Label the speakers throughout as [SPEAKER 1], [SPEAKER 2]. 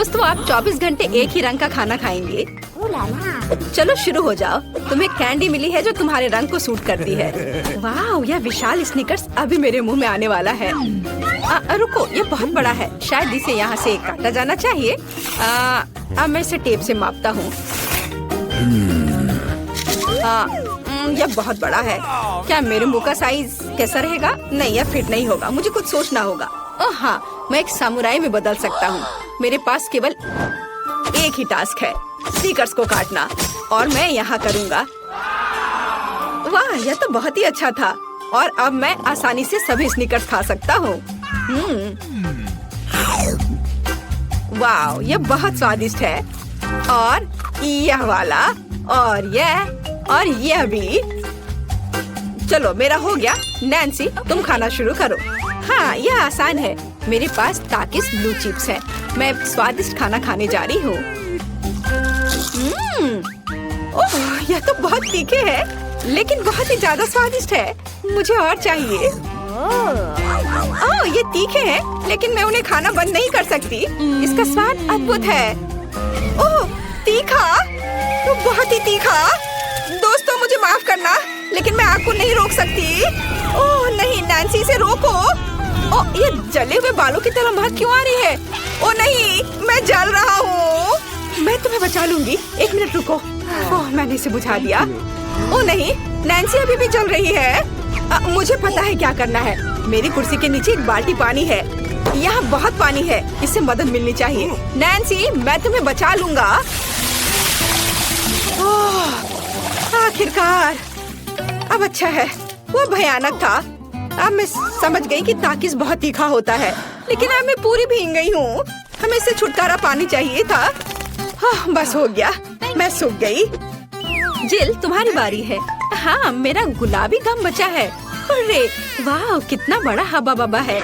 [SPEAKER 1] दोस्तों, आप 24 घंटे एक ही रंग का खाना खाएंगे? चलो शुरू हो जाओ। तुम्हें कैंडी मिली है जो तुम्हारे रंग को सूट करती है। वाह, यह विशाल स्निकर्स अभी मेरे मुंह में आने वाला है। रुको, ये बहुत बड़ा है, शायद इसे यहाँ से काटा जाना चाहिए। अब मैं इसे टेप से मापता हूँ। यह बहुत बड़ा है। क्या मेरे मुंह का साइज कैसा रहेगा? नहीं, यह फिट नहीं होगा। मुझे कुछ सोचना होगा। हाँ, मैं एक सामुराई में बदल सकता हूँ। मेरे पास केवल एक ही टास्क है, स्नीकर्स को काटना, और मैं यहाँ करूँगा। वाह, यह तो बहुत ही अच्छा था। और अब मैं आसानी से सभी स्नीकर्स खा सकता हूँ। वाह, यह बहुत स्वादिष्ट है। और यह वाला, और यह भी। चलो, मेरा हो गया। नैन्सी, तुम खाना शुरू करो। हाँ, यह आसान है। मेरे पास ताकिस ब्लू चिप्स है। मैं स्वादिष्ट खाना खाने जा रही हूँ। ओह, यह तो बहुत तीखे है, लेकिन बहुत ही ज्यादा स्वादिष्ट है। मुझे और चाहिए। ओह, ये तीखे हैं, लेकिन मैं उन्हें खाना बंद नहीं कर सकती। इसका स्वाद अद्भुत है। ओह, तीखा, तो बहुत ही तीखा। दोस्तों, मुझे माफ करना, लेकिन मैं आग को नहीं रोक सकती। ओह नहीं, नैन्सी, इसे रोको। ओह, ये जले हुए बालों की तरह महक क्यों आ रही है? ओह नहीं, मैं जल रहा हूँ। मैं तुम्हें बचा लूंगी। एक मिनट रुको। ओह, मैंने इसे बुझा दिया। ओह नहीं, नैन्सी अभी भी जल रही है। मुझे पता है क्या करना है। मेरी कुर्सी के नीचे एक बाल्टी पानी है। यहाँ बहुत पानी है, इससे मदद मिलनी चाहिए। नैन्सी, मैं तुम्हें बचा लूंगा। आखिरकार, अब अच्छा है। वो भयानक था। अब मैं समझ गई कि ताकिस बहुत तीखा होता है, लेकिन अब मैं पूरी भीग गई हूँ। हमें इससे छुटकारा पानी चाहिए था। बस हो गया, मैं सूख गई। जिल, तुम्हारी बारी है। हाँ, मेरा गुलाबी गम बचा है। अरे वाह, कितना बड़ा हब्बा बब्बा है।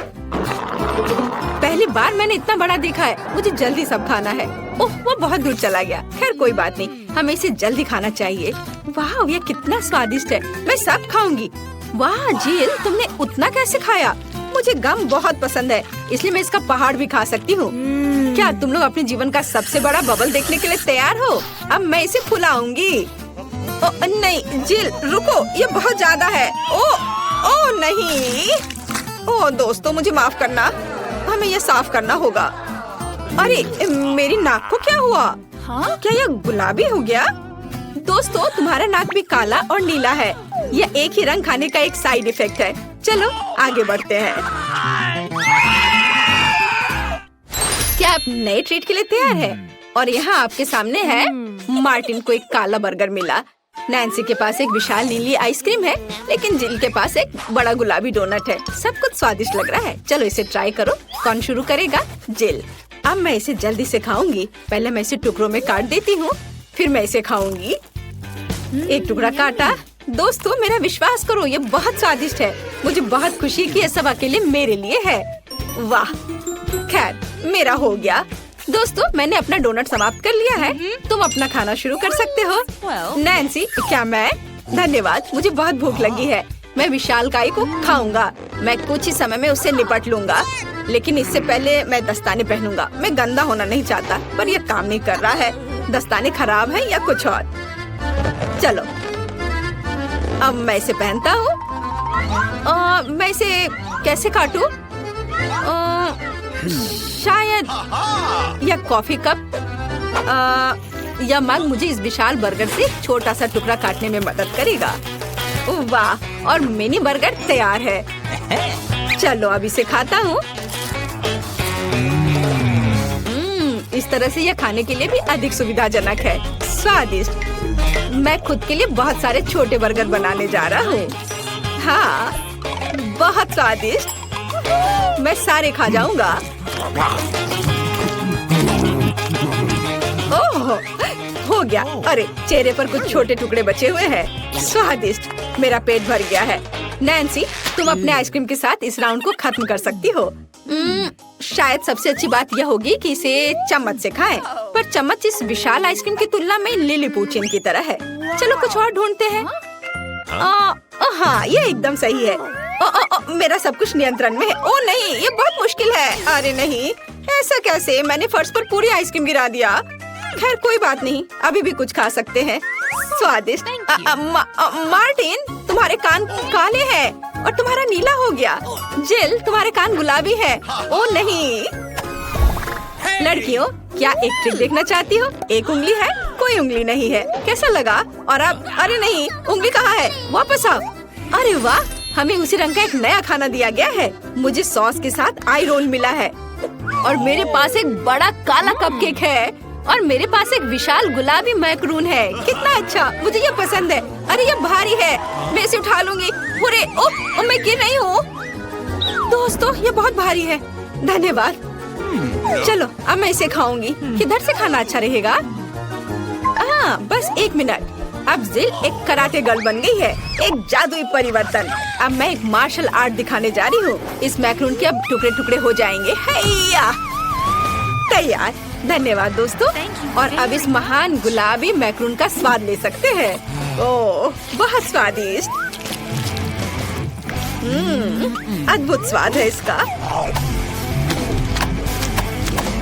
[SPEAKER 1] पहली बार मैंने इतना बड़ा देखा है। मुझे जल्दी सब खाना है। ओह, वो बहुत दूर चला गया। खैर कोई बात नहीं, हमें इसे जल्दी खाना चाहिए। वाह, ये कितना स्वादिष्ट है। मैं सब खाऊंगी। वाह जिल, तुमने उतना कैसे खाया? मुझे गम बहुत पसंद है, इसलिए मैं इसका पहाड़ भी खा सकती हूँ। क्या तुम लोग अपने जीवन का सबसे बड़ा बबल देखने के लिए तैयार हो? अब मैं इसे फुलाऊंगी। नहीं जिल, रुको, ये बहुत ज्यादा है। ओ नहीं। ओ दोस्तों, मुझे माफ करना, हमें ये साफ करना होगा। अरे मेरी नाक को क्या हुआ? हाँ, क्या यह गुलाबी हो गया? दोस्तों, तुम्हारा नाक भी काला और नीला है। यह एक ही रंग खाने का एक साइड इफेक्ट है। चलो आगे बढ़ते हैं। क्या आप नए ट्रीट के लिए तैयार हैं? और यहाँ आपके सामने है। मार्टिन को एक काला बर्गर मिला। नैन्सी के पास एक विशाल नीली आइसक्रीम है, लेकिन जिल के पास एक बड़ा गुलाबी डोनट है। सब कुछ स्वादिष्ट लग रहा है। चलो इसे ट्राई करो। कौन शुरू करेगा? जिल। अब मैं इसे जल्दी से खाऊंगी। पहले मैं इसे टुकड़ों में काट देती हूँ, फिर मैं इसे खाऊंगी। एक टुकड़ा काटा। दोस्तों, मेरा विश्वास करो, ये बहुत स्वादिष्ट है। मुझे बहुत खुशी है कि ये सब अकेले मेरे लिए है। वाह, खैर मेरा हो गया। दोस्तों, मैंने अपना डोनट समाप्त कर लिया है। तुम अपना खाना शुरू कर सकते हो। नैन्सी, क्या मैं? धन्यवाद, मुझे बहुत भूख लगी है। मैं विशालकाय को खाऊंगा। मैं कुछ ही समय में उससे निपट लूंगा, लेकिन इससे पहले मैं दस्ताने पहनूंगा। मैं गंदा होना नहीं चाहता, पर यह काम नहीं कर रहा है। दस्ताने खराब है या कुछ और। चलो, अब मैं इसे पहनता हूँ। मैं इसे कैसे काटूं? शायद यह कॉफी कप या मग मुझे इस विशाल बर्गर से छोटा सा टुकड़ा काटने में मदद करेगा। वाह, और मिनी बर्गर तैयार है। चलो अब इसे खाता हूँ। इस तरह से यह खाने के लिए भी अधिक सुविधाजनक है। स्वादिष्ट। मैं खुद के लिए बहुत सारे छोटे बर्गर बनाने जा रहा हूँ। हाँ, बहुत स्वादिष्ट। मैं सारे खा जाऊंगा। ओह, हो गया। अरे चेहरे पर कुछ छोटे टुकड़े बचे हुए हैं। स्वादिष्ट। मेरा पेट भर गया है। नैन्सी, तुम अपने आइसक्रीम के साथ इस राउंड को खत्म कर सकती हो। शायद सबसे अच्छी बात यह होगी कि इसे चम्मच से खाएं, पर चम्मच इस विशाल आइसक्रीम की तुलना में लिलीपुचिन की तरह है। चलो कुछ और ढूंढते हैं। हाँ, ये एकदम सही है। मेरा सब कुछ नियंत्रण में है। ओ नहीं, ये बहुत मुश्किल है। अरे नहीं, ऐसा कैसे? मैंने फर्श पर पूरी आइसक्रीम गिरा दिया। खैर कोई बात नहीं, अभी भी कुछ खा सकते हैं। स्वादिष्ट। मार्टिन, तुम्हारे कान काले हैं और तुम्हारा नीला हो गया। जिल, तुम्हारे कान गुलाबी है। ओ नहीं। लड़कियों, क्या एक ट्रिक देखना चाहती हो? एक उंगली है, कोई उंगली नहीं है। कैसा लगा? और अब अरे नहीं, उंगली कहाँ है? वापस आओ। अरे वाह, हमें उसी रंग का एक नया खाना दिया गया है। मुझे सॉस के साथ आई रोल मिला है और मेरे पास एक बड़ा काला कपकेक है और मेरे पास एक विशाल गुलाबी मैक्रून है। कितना अच्छा, मुझे ये पसंद है। अरे ये भारी है, मैं इसे उठा लूंगी। अरे ओह, मैं गिर रही हूँ। दोस्तों, ये बहुत भारी है। धन्यवाद। चलो अब मैं इसे खाऊंगी। किधर से खाना अच्छा रहेगा? हाँ, बस 1 मिनट। अब जिल एक कराटे गर्ल बन गई है, एक जादुई परिवर्तन। अब मैं एक मार्शल आर्ट दिखाने जा रही हूँ। इस मैक्रून के अब टुकड़े टुकड़े हो जाएंगे। हैया, तैयार। धन्यवाद दोस्तों। और अब इस महान गुलाबी मैक्रून का स्वाद ले सकते हैं। ओह, बहुत स्वादिष्ट। अद्भुत स्वाद है इसका।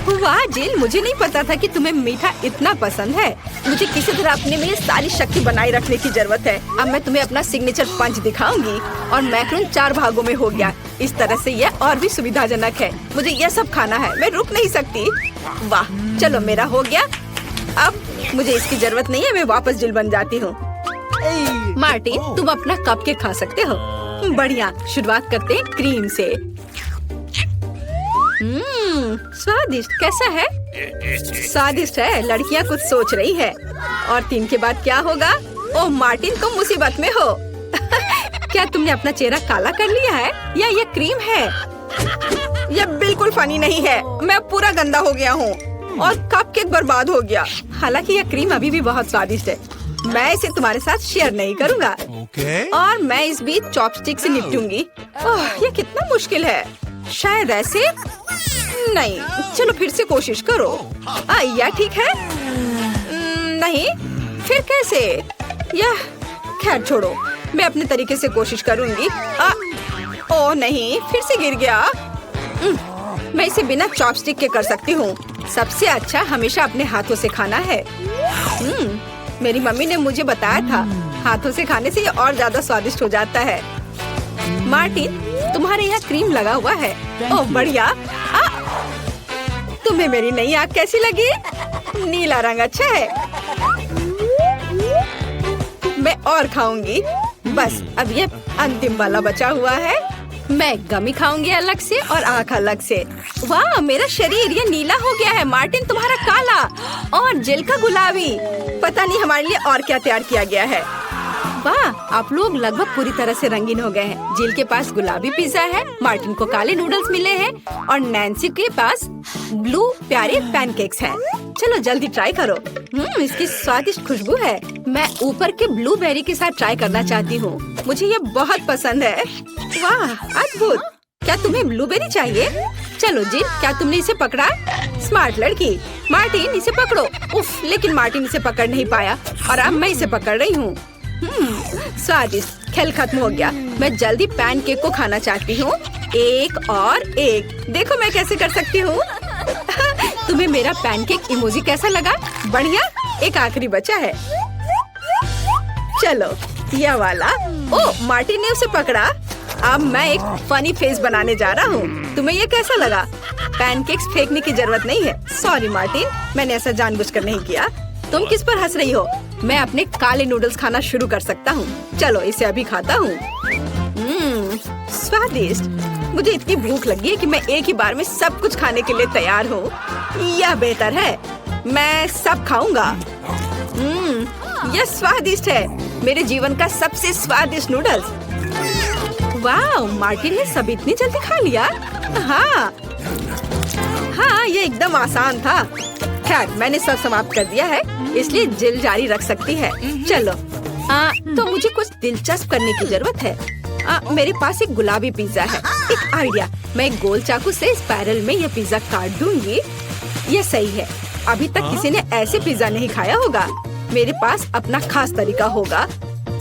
[SPEAKER 1] वाह जिल, मुझे नहीं पता था कि तुम्हें मीठा इतना पसंद है। मुझे किसी तरह अपने में सारी शक्ति बनाए रखने की जरूरत है। अब मैं तुम्हें अपना सिग्नेचर पंच दिखाऊंगी। और मैक्रून 4 भागों में हो गया। इस तरह से यह और भी सुविधाजनक है। मुझे यह सब खाना है, मैं रुक नहीं सकती। वाह, चलो मेरा हो गया। अब मुझे इसकी जरूरत नहीं है, मैं वापस जिल बन जाती हूँ। मार्टिन, तुम अपना कपकेक खा सकते हो। बढ़िया, शुरुआत करते हैं क्रीम से। स्वादिष्ट। कैसा है? स्वादिष्ट है। लड़कियाँ कुछ सोच रही है। और 3 के बाद क्या होगा? ओह मार्टिन, तुम मुसीबत में हो। क्या तुमने अपना चेहरा काला कर लिया है या ये क्रीम है? यह बिल्कुल फनी नहीं है। मैं पूरा गंदा हो गया हूँ और कपकेक बर्बाद हो गया। हालांकि यह क्रीम अभी भी बहुत स्वादिष्ट है। मैं इसे तुम्हारे साथ शेयर नहीं करूँगा। और मैं इस बीच चॉपस्टिक से निपटूंगी। ओह, यह कितना मुश्किल है। शायद ऐसे नहीं। चलो फिर से कोशिश करो। यह ठीक है? नहीं, फिर कैसे? यह खैर छोड़ो, मैं अपने तरीके से कोशिश करूंगी। ओह नहीं, फिर से गिर गया। मैं इसे बिना चॉपस्टिक के कर सकती हूँ। सबसे अच्छा हमेशा अपने हाथों से खाना है। मेरी मम्मी ने मुझे बताया था, हाथों से खाने से ये और ज्यादा स्वादिष्ट हो जाता है। मार्टिन, तुम्हारे यहाँ क्रीम लगा हुआ है। ओह बढ़िया। तुम्हें मेरी नई आँख कैसी लगी? नीला रंग अच्छा है। मैं और खाऊंगी। बस अब ये अंतिम वाला बचा हुआ है। मैं गमी खाऊंगी अलग से और आँख अलग से। वाह, मेरा शरीर ये नीला हो गया है। मार्टिन, तुम्हारा काला और जिल का गुलाबी। पता नहीं हमारे लिए और क्या तैयार किया गया है। वाह, आप लोग लगभग पूरी तरह से रंगीन हो गए हैं। जिल के पास गुलाबी पिज्जा है, मार्टिन को काले नूडल्स मिले हैं और नैन्सी के पास ब्लू प्यारे पैनकेक्स हैं। चलो जल्दी ट्राई करो। इसकी स्वादिष्ट खुशबू है। मैं ऊपर के ब्लूबेरी के साथ ट्राई करना चाहती हूँ। मुझे ये बहुत पसंद है। वाह, अद्भुत। क्या तुम्हें ब्लूबेरी चाहिए? चलो जिल, क्या तुमने इसे पकड़ा? स्मार्ट लड़की। मार्टिन, इसे पकड़ो। उफ, लेकिन मार्टिन इसे पकड़ नहीं पाया और अब मैं इसे पकड़ रही हूँ। स्वादिष्ट। खेल खत्म हो गया। मैं जल्दी पैनकेक को खाना चाहती हूँ। एक और एक। देखो मैं कैसे कर सकती हूँ। तुम्हें मेरा पैनकेक इमोजी कैसा लगा? बढ़िया। एक आखिरी बचा है। चलो यह वाला। ओह, मार्टिन ने उसे पकड़ा। अब मैं एक फनी फेस बनाने जा रहा हूँ। तुम्हें ये कैसा लगा? पैनकेक्स फेंकने की जरूरत नहीं है। सॉरी मार्टिन, मैंने ऐसा जानबूझकर नहीं किया। तुम किस पर हंस रही हो? मैं अपने काले नूडल्स खाना शुरू कर सकता हूँ। चलो इसे अभी खाता हूँ। स्वादिष्ट। मुझे इतनी भूख लगी है कि मैं एक ही बार में सब कुछ खाने के लिए तैयार हूँ। यह बेहतर है। मैं सब खाऊंगा। यह स्वादिष्ट है। मेरे जीवन का सबसे स्वादिष्ट नूडल्स। वाह, मार्टिन ने सब इतनी जल्दी खा लिया। हाँ, ये एकदम आसान था। खैर, मैंने सब समाप्त कर दिया है, इसलिए जिल जारी रख सकती है। चलो, तो मुझे कुछ दिलचस्प करने की जरूरत है। मेरे पास एक गुलाबी पिज्जा है। एक आइडिया, मैं एक गोल चाकू से स्पाइरल में यह पिज्जा काट दूंगी। यह सही है। अभी तक किसी ने ऐसे पिज्जा नहीं खाया होगा। मेरे पास अपना खास तरीका होगा।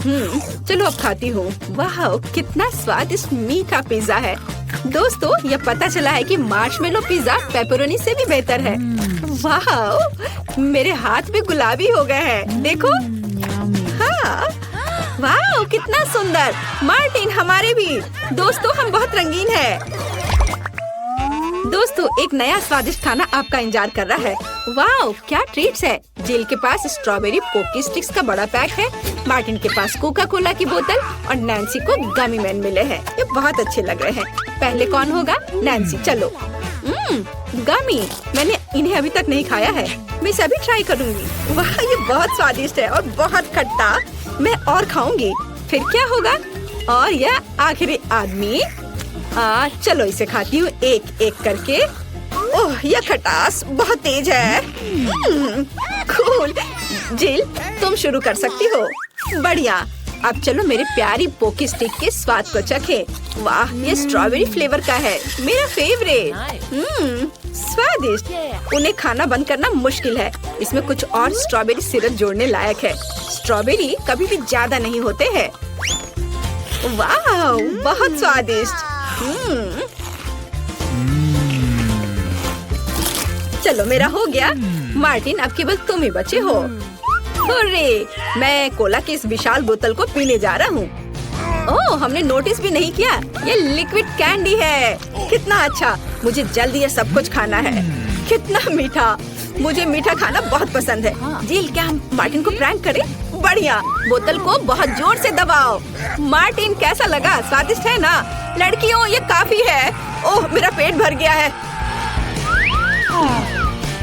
[SPEAKER 1] चलो अब खाती हूँ। वाह, कितना स्वादिष्ट मीठा पिज्जा है। दोस्तों, ये पता चला है कि मार्शमेलो पिज्जा पेपरोनी से भी बेहतर है। वाह, मेरे हाथ भी गुलाबी हो गए हैं। देखो। हाँ, वाह, कितना सुंदर। मार्टिन, हमारे भी। दोस्तों, हम बहुत रंगीन हैं। दोस्तों, एक नया स्वादिष्ट खाना आपका इंतजार कर रहा है। वाह, क्या ट्रीट्स है। जिल के पास स्ट्रॉबेरी पोकी स्टिक्स का बड़ा पैक है। मार्टिन के पास कोका कोला की बोतल और नैन्सी को गमी मैन मिले हैं। ये बहुत अच्छे लग रहे हैं। पहले कौन होगा? नैन्सी। चलो। गमी, मैंने इन्हें अभी तक नहीं खाया है। मैं इसे अभी ट्राई करूंगी। वाह, ये बहुत स्वादिष्ट है और बहुत खट्टा। मैं और खाऊंगी। फिर क्या होगा? और यह आखिरी आदमी। चलो इसे खाती हूँ एक एक करके। ओह, यह खटास बहुत तेज है। कूल। जिल, तुम शुरू कर सकती हो। बढ़िया। अब चलो मेरे प्यारी पोकी स्टिक के स्वाद को चखें। वाह, ये स्ट्रॉबेरी फ्लेवर का है, मेरा फेवरेट। स्वादिष्ट। उन्हें खाना बंद करना मुश्किल है। इसमें कुछ और स्ट्रॉबेरी सिरप जोड़ने लायक है। स्ट्रॉबेरी कभी भी ज्यादा नहीं होते हैं। वाह, बहुत स्वादिष्ट। चलो, मेरा हो गया। मार्टिन, अब केवल तुम ही बचे हो। हुर्रे, मैं कोला की इस विशाल बोतल को पीने जा रहा हूँ। ओह, हमने नोटिस भी नहीं किया। ये लिक्विड कैंडी है। कितना अच्छा। मुझे जल्दी ये सब कुछ खाना है। कितना मीठा। मुझे मीठा खाना बहुत पसंद है। जिल, क्या हम मार्टिन को प्रैंक करें? बढ़िया। बोतल को बहुत जोर से दबाओ। मार्टिन, कैसा लगा? स्वादिष्ट है ना? लड़कियों, ये काफी है। ओह, मेरा पेट भर गया है।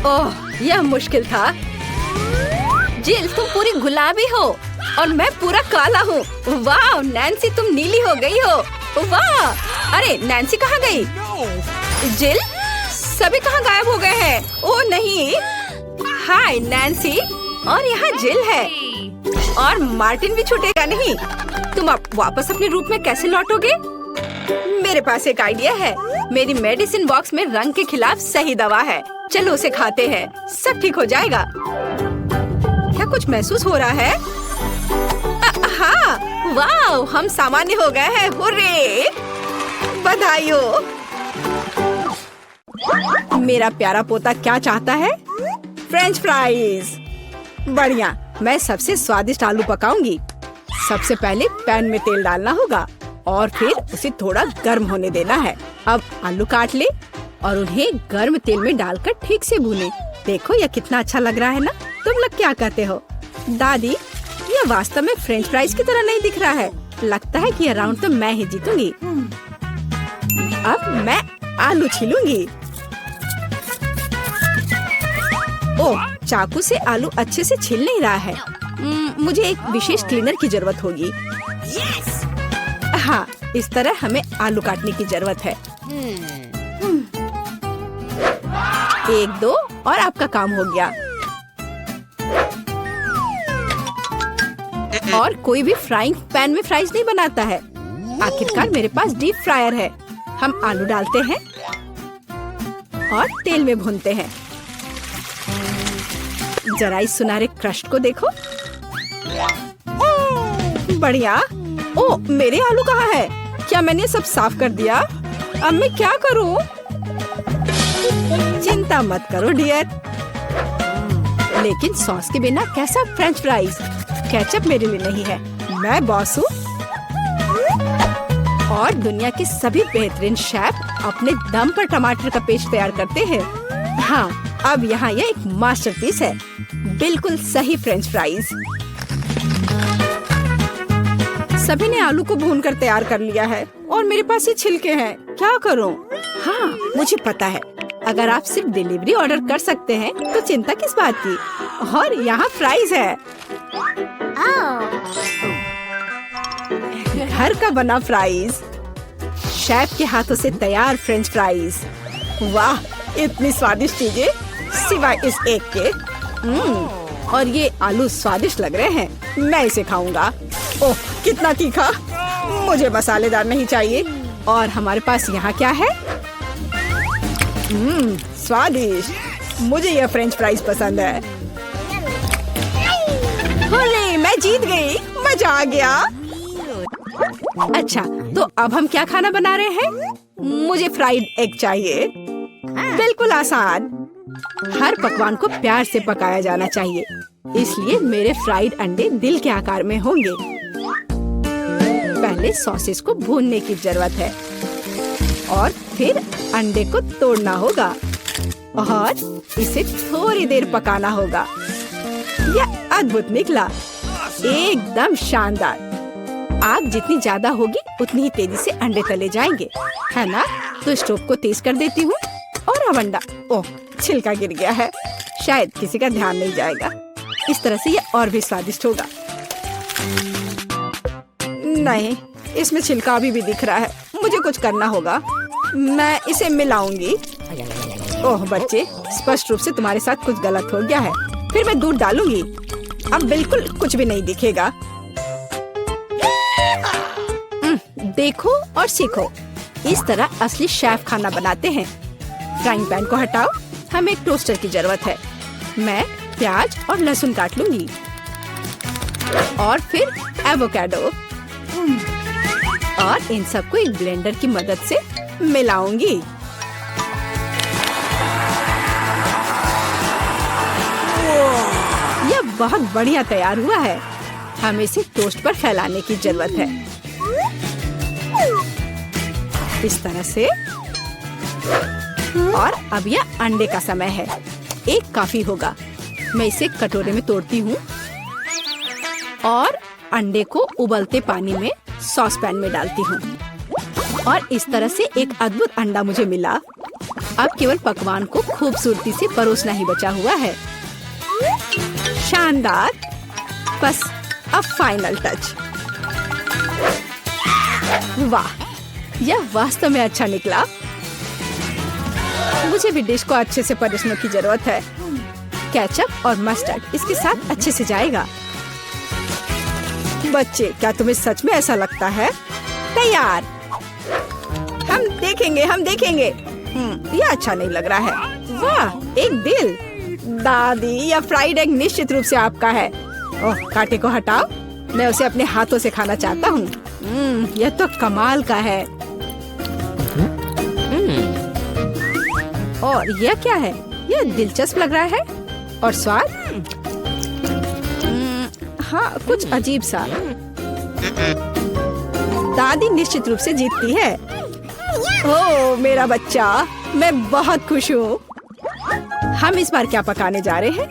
[SPEAKER 1] ओह, यह मुश्किल था। जिल, तुम पूरी गुलाबी हो और मैं पूरा काला हूँ। वाह, नैन्सी, तुम नीली हो गई हो। वाह। अरे, नैन्सी कहाँ गई? जिल, सभी कहाँ गायब हो गए हैं? ओह नहीं। हाय नैन्सी, और यहाँ जिल है। और मार्टिन भी छूटेगा नहीं। तुम अब वापस अपने रूप में कैसे लौटोगे? मेरे पास एक आइडिया है। मेरी मेडिसिन बॉक्स में रंग के खिलाफ सही दवा है। चलो उसे खाते हैं, सब ठीक हो जाएगा। क्या कुछ महसूस हो रहा है? हाँ, वाह, हम सामान्य हो गए हैं। हुर्रे, बधाई हो। मेरा प्यारा पोता क्या चाहता है? French fries. बढ़िया। मैं सबसे स्वादिष्ट आलू पकाऊंगी। सबसे पहले पैन में तेल डालना होगा और फिर उसे थोड़ा गर्म होने देना है। अब आलू काट ले और उन्हें गर्म तेल में डालकर ठीक से भूने। देखो, यह कितना अच्छा लग रहा है ना? तुम लोग क्या कहते हो? दादी, यह वास्तव में फ्रेंच फ्राइज की तरह नहीं दिख रहा है। लगता है कि यह राउंड तो मैं ही जीतूंगी। अब मैं आलू छीलूंगी। ओह, चाकू से आलू अच्छे से छिल नहीं रहा है। मुझे एक विशेष क्लीनर की जरूरत होगी। हाँ, इस तरह हमें आलू काटने की जरूरत है। 1, 2 और आपका काम हो गया। और कोई भी फ्राइंग पैन में फ्राइज नहीं बनाता है। आखिरकार मेरे पास डीप फ्रायर है। हम आलू डालते हैं और तेल में भूनते हैं। जरा इस सुनहरे क्रस्ट को देखो। बढ़िया। ओह, मेरे आलू कहाँ है? क्या मैंने सब साफ कर दिया? अब मैं क्या करूं? चिंता मत करो डियर। लेकिन सॉस के बिना कैसा फ्रेंच फ्राइज? केचप मेरे लिए नहीं है। मैं बॉस हूँ। और दुनिया के सभी बेहतरीन शेफ अपने दम पर टमाटर का पेस्ट तैयार करते हैं। हाँ, अब यहाँ यह एक मास्टरपीस है। बिल्कुल सही फ्रेंच फ्राइज। सभी ने आलू को भूनकर तैयार कर लिया है और मेरे पास ये छिलके हैं। क्या करूं? हाँ, मुझे पता है। अगर आप सिर्फ डिलीवरी ऑर्डर कर सकते हैं तो चिंता किस बात की। और यहाँ फ्राइज है। घर का बना फ्राइज, शेफ के हाथों से तैयार फ्रेंच फ्राइज। वाह, इतनी स्वादिष्ट चीजें सिवाय इस एक के। और ये आलू स्वादिष्ट लग रहे हैं। मैं इसे खाऊंगा। ओह, कितना तीखा। मुझे मसालेदार नहीं चाहिए। और हमारे पास यहाँ क्या है? स्वादिष्ट। मुझे यह फ्रेंच फ्राइज पसंद है। अरे, मैं जीत गई। मजा मजा आ गया। अच्छा, तो अब हम क्या खाना बना रहे हैं? मुझे फ्राइड एग चाहिए। बिल्कुल आसान। हर पकवान को प्यार से पकाया जाना चाहिए, इसलिए मेरे फ्राइड अंडे दिल के आकार में होंगे। पहले सॉसेस को भूनने की जरूरत है और फिर अंडे को तोड़ना होगा और इसे थोड़ी देर पकाना होगा। यह अद्भुत निकला, एकदम शानदार। आग जितनी ज्यादा होगी उतनी ही तेजी से अंडे तले जाएंगे, है ना? तो स्टोव को तेज कर देती हूँ और अब अंडा, ओह छिलका गिर गया है, शायद किसी का ध्यान नहीं जाएगा। इस तरह से यह और भी स्वादिष्ट होगा। नहीं, इसमें छिलका अभी भी दिख रहा है। मुझे कुछ करना होगा। मैं इसे मिलाऊंगी। ओह बच्चे, स्पष्ट रूप से तुम्हारे साथ कुछ गलत हो गया है। फिर मैं दूध डालूंगी। अब बिल्कुल कुछ भी नहीं दिखेगा। देखो और सीखो, इस तरह असली शेफ खाना बनाते हैं। फ्राइंग पैन को हटाओ, हमें एक टोस्टर की जरूरत है। मैं प्याज और लहसुन काट लूंगी और फिर एवोकाडो और इन सबको एक ब्लेंडर की मदद से मिलाऊंगी। यह बहुत बढ़िया तैयार हुआ है। हमें इसे टोस्ट पर फैलाने की जरूरत है, इस तरह से। और अब यह अंडे का समय है। एक काफी होगा। मैं इसे कटोरे में तोड़ती हूँ और अंडे को उबलते पानी में सॉस पैन में डालती हूँ और इस तरह से एक अद्भुत अंडा मुझे मिला। अब केवल पकवान को खूबसूरती से परोसना ही बचा हुआ है। शानदार। बस अब फाइनल टच। वाह, यह वास्तव में अच्छा निकला। मुझे भी डिश को अच्छे से परोसने की जरूरत है। केचप और मस्टर्ड इसके साथ अच्छे से जाएगा। बच्चे, क्या तुम्हें सच में ऐसा लगता है? तैयार। हम देखेंगे, हम देखेंगे। यह अच्छा नहीं लग रहा है। वाह, एक दिल। दादी, यह फ्राइड एग निश्चित रूप से आपका है। ओह, कांटे को हटाओ। मैं उसे अपने हाथों से खाना चाहता हूँ। यह तो कमाल का है। और यह क्या है? यह दिलचस्प लग रहा है। और स्वाद? हाँ, कुछ अजीब सा। दादी निश्चित रूप से जीतती है। ओह मेरा बच्चा, मैं बहुत खुश हूँ। हम इस बार क्या पकाने जा रहे हैं?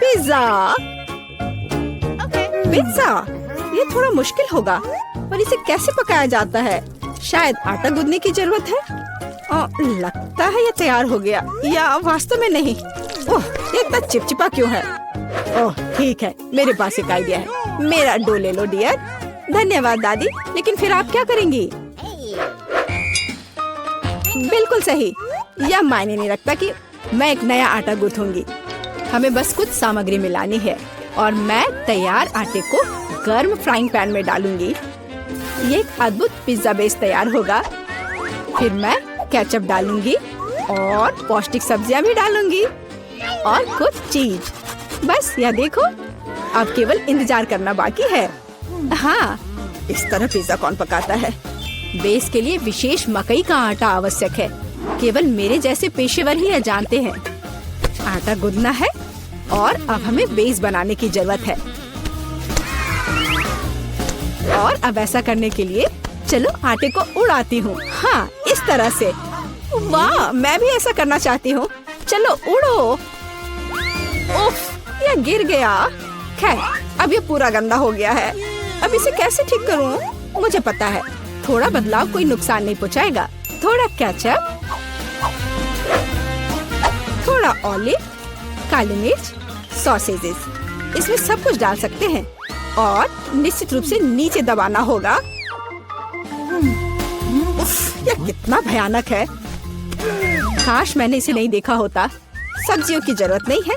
[SPEAKER 1] पिज्जा। पिज्जा, ये थोड़ा मुश्किल होगा। पर इसे कैसे पकाया जाता है? शायद आटा गूंदने की जरूरत है। लगता है ये तैयार हो गया, या वास्तव में नहीं। ओह, ये इतना चिपचिपा क्यों है? ओह ठीक है, मेरे पास एक आइडिया है। मेरा डो ले लो डियर। धन्यवाद दादी। लेकिन फिर आप क्या करेंगी? बिल्कुल सही। यह मायने नहीं रखता कि मैं एक नया आटा गूंथूंगी। हमें बस कुछ सामग्री मिलानी है और मैं तैयार आटे को गर्म फ्राइंग पैन में डालूंगी। ये एक अद्भुत पिज्जा बेस तैयार होगा। फिर मैं केचप डालूंगी और पौष्टिक सब्जियां भी डालूंगी और कुछ चीज। बस यह देखो, अब केवल इंतजार करना बाकी है। हाँ, इस तरह पिज्जा कौन पकाता है? बेस के लिए विशेष मकई का आटा आवश्यक है। केवल मेरे जैसे पेशेवर ही यह जानते हैं। आटा गूंदना है और अब हमें बेस बनाने की जरूरत है। और अब ऐसा करने के लिए चलो आटे को उड़ाती हूँ। हाँ, इस तरह से। वाह, मैं भी ऐसा करना चाहती हूँ। चलो उड़ो। उफ, यह गिर गया। खैर, अब ये पूरा गंदा हो गया है। अब इसे कैसे ठीक करूँ? मुझे पता है, थोड़ा बदलाव कोई नुकसान नहीं पहुँचाएगा। थोड़ा केचप, थोड़ा ऑलिव, काली मिर्च, सॉसेजेस, इसमें सब कुछ डाल सकते हैं और निश्चित रूप से नीचे दबाना होगा। उफ, यह कितना भयानक है। काश मैंने इसे नहीं देखा होता। सब्जियों की जरूरत नहीं है।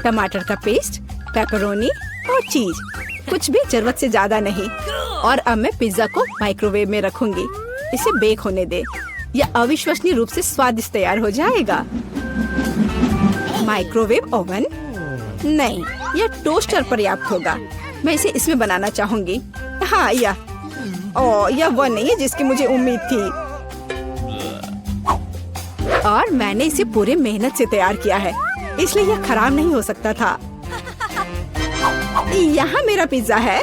[SPEAKER 1] टमाटर का पेस्ट, पेपरोनी और चीज, कुछ भी जरूरत से ज्यादा नहीं। और अब मैं पिज्जा को माइक्रोवेव में रखूंगी। इसे बेक होने दे। यह अविश्वसनीय रूप से स्वादिष्ट तैयार हो जाएगा। माइक्रोवेव ओवन नहीं, यह टोस्टर पर्याप्त होगा। मैं इसे इसमें बनाना चाहूंगी। हाँ, यह वो नहीं है जिसकी मुझे उम्मीद थी। और मैंने इसे पूरे मेहनत से तैयार किया है, इसलिए यह खराब नहीं हो सकता था। यहाँ मेरा पिज्जा है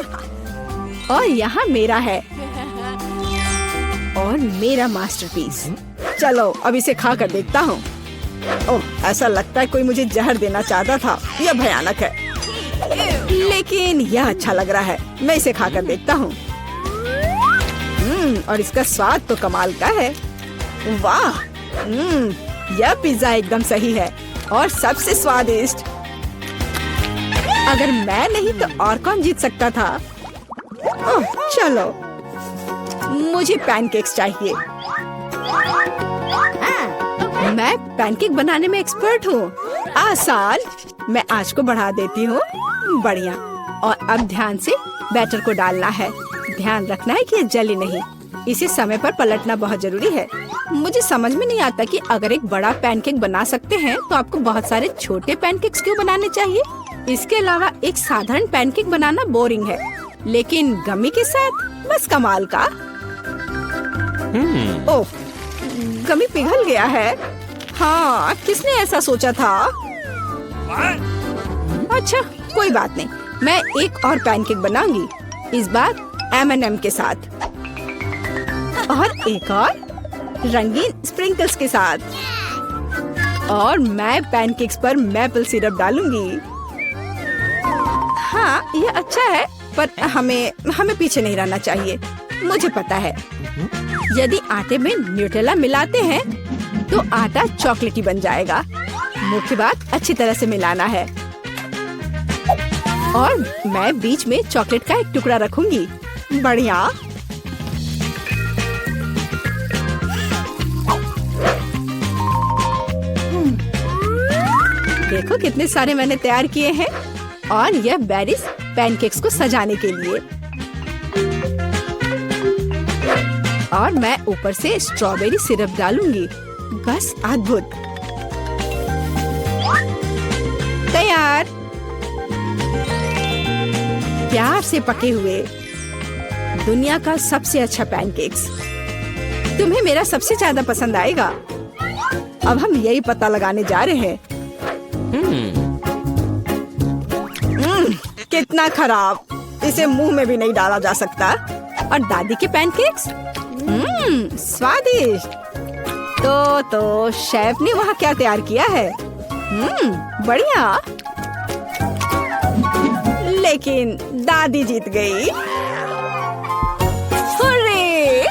[SPEAKER 1] और यहाँ मेरा है और मेरा मास्टरपीस। चलो अब इसे खा कर देखता हूँ। ओह, ऐसा लगता है कोई मुझे जहर देना चाहता था। यह भयानक है, लेकिन यह अच्छा लग रहा है। मैं इसे खा कर देखता हूँ। और इसका स्वाद तो कमाल का है। वाह, यह पिज्जा एकदम सही है और सबसे स्वादिष्ट। अगर मैं नहीं तो और कौन जीत सकता था? ओह, चलो मुझे पैनकेक्स चाहिए। मैं पैनकेक बनाने में एक्सपर्ट हूँ। आसान। मैं आंच को बढ़ा देती हूँ। बढ़िया। और अब ध्यान से बैटर को डालना है। ध्यान रखना है कि ये जले नहीं। इसे समय पर पलटना बहुत जरूरी है। मुझे समझ में नहीं आता कि अगर एक बड़ा पैनकेक बना सकते हैं तो आपको बहुत सारे छोटे पैनकेक्स क्यों बनाने चाहिए। इसके अलावा एक साधारण पैनकेक बनाना बोरिंग है, लेकिन गमी के साथ बस कमाल का। ओह, गमी पिघल गया है। हाँ, किसने ऐसा सोचा था? अच्छा, कोई बात नहीं। मैं एक और पैनकेक बनाऊंगी, इस बार M&M के साथ और एक और रंगीन स्प्रिंकल्स के साथ। और मैं पैनकेक्स पर मैपल सिरप डालूंगी। हाँ, ये अच्छा है, पर हमें पीछे नहीं रहना चाहिए। मुझे पता है, यदि आटे में न्यूटेला मिलाते हैं तो आटा चॉकलेटी बन जाएगा। मुख्य बात अच्छी तरह से मिलाना है। और मैं बीच में चॉकलेट का एक टुकड़ा रखूंगी। बढ़िया। देखो कितने सारे मैंने तैयार किए हैं। और यह बेरीज पैनकेक्स को सजाने के लिए। और मैं ऊपर से स्ट्रॉबेरी सिरप डालूंगी। बस अद्भुत। तैयार। प्यार से पके हुए दुनिया का सबसे अच्छा पैनकेक्स। तुम्हें मेरा सबसे ज्यादा पसंद आएगा। अब हम यही पता लगाने जा रहे हैं। कितना खराब। इसे मुंह में भी नहीं डाला जा सकता। और दादी के पैनकेक्स स्वादिष्ट। तो शेफ ने वहाँ क्या तैयार किया है? बढ़िया। लेकिन दादी जीत गई। हुर्रे!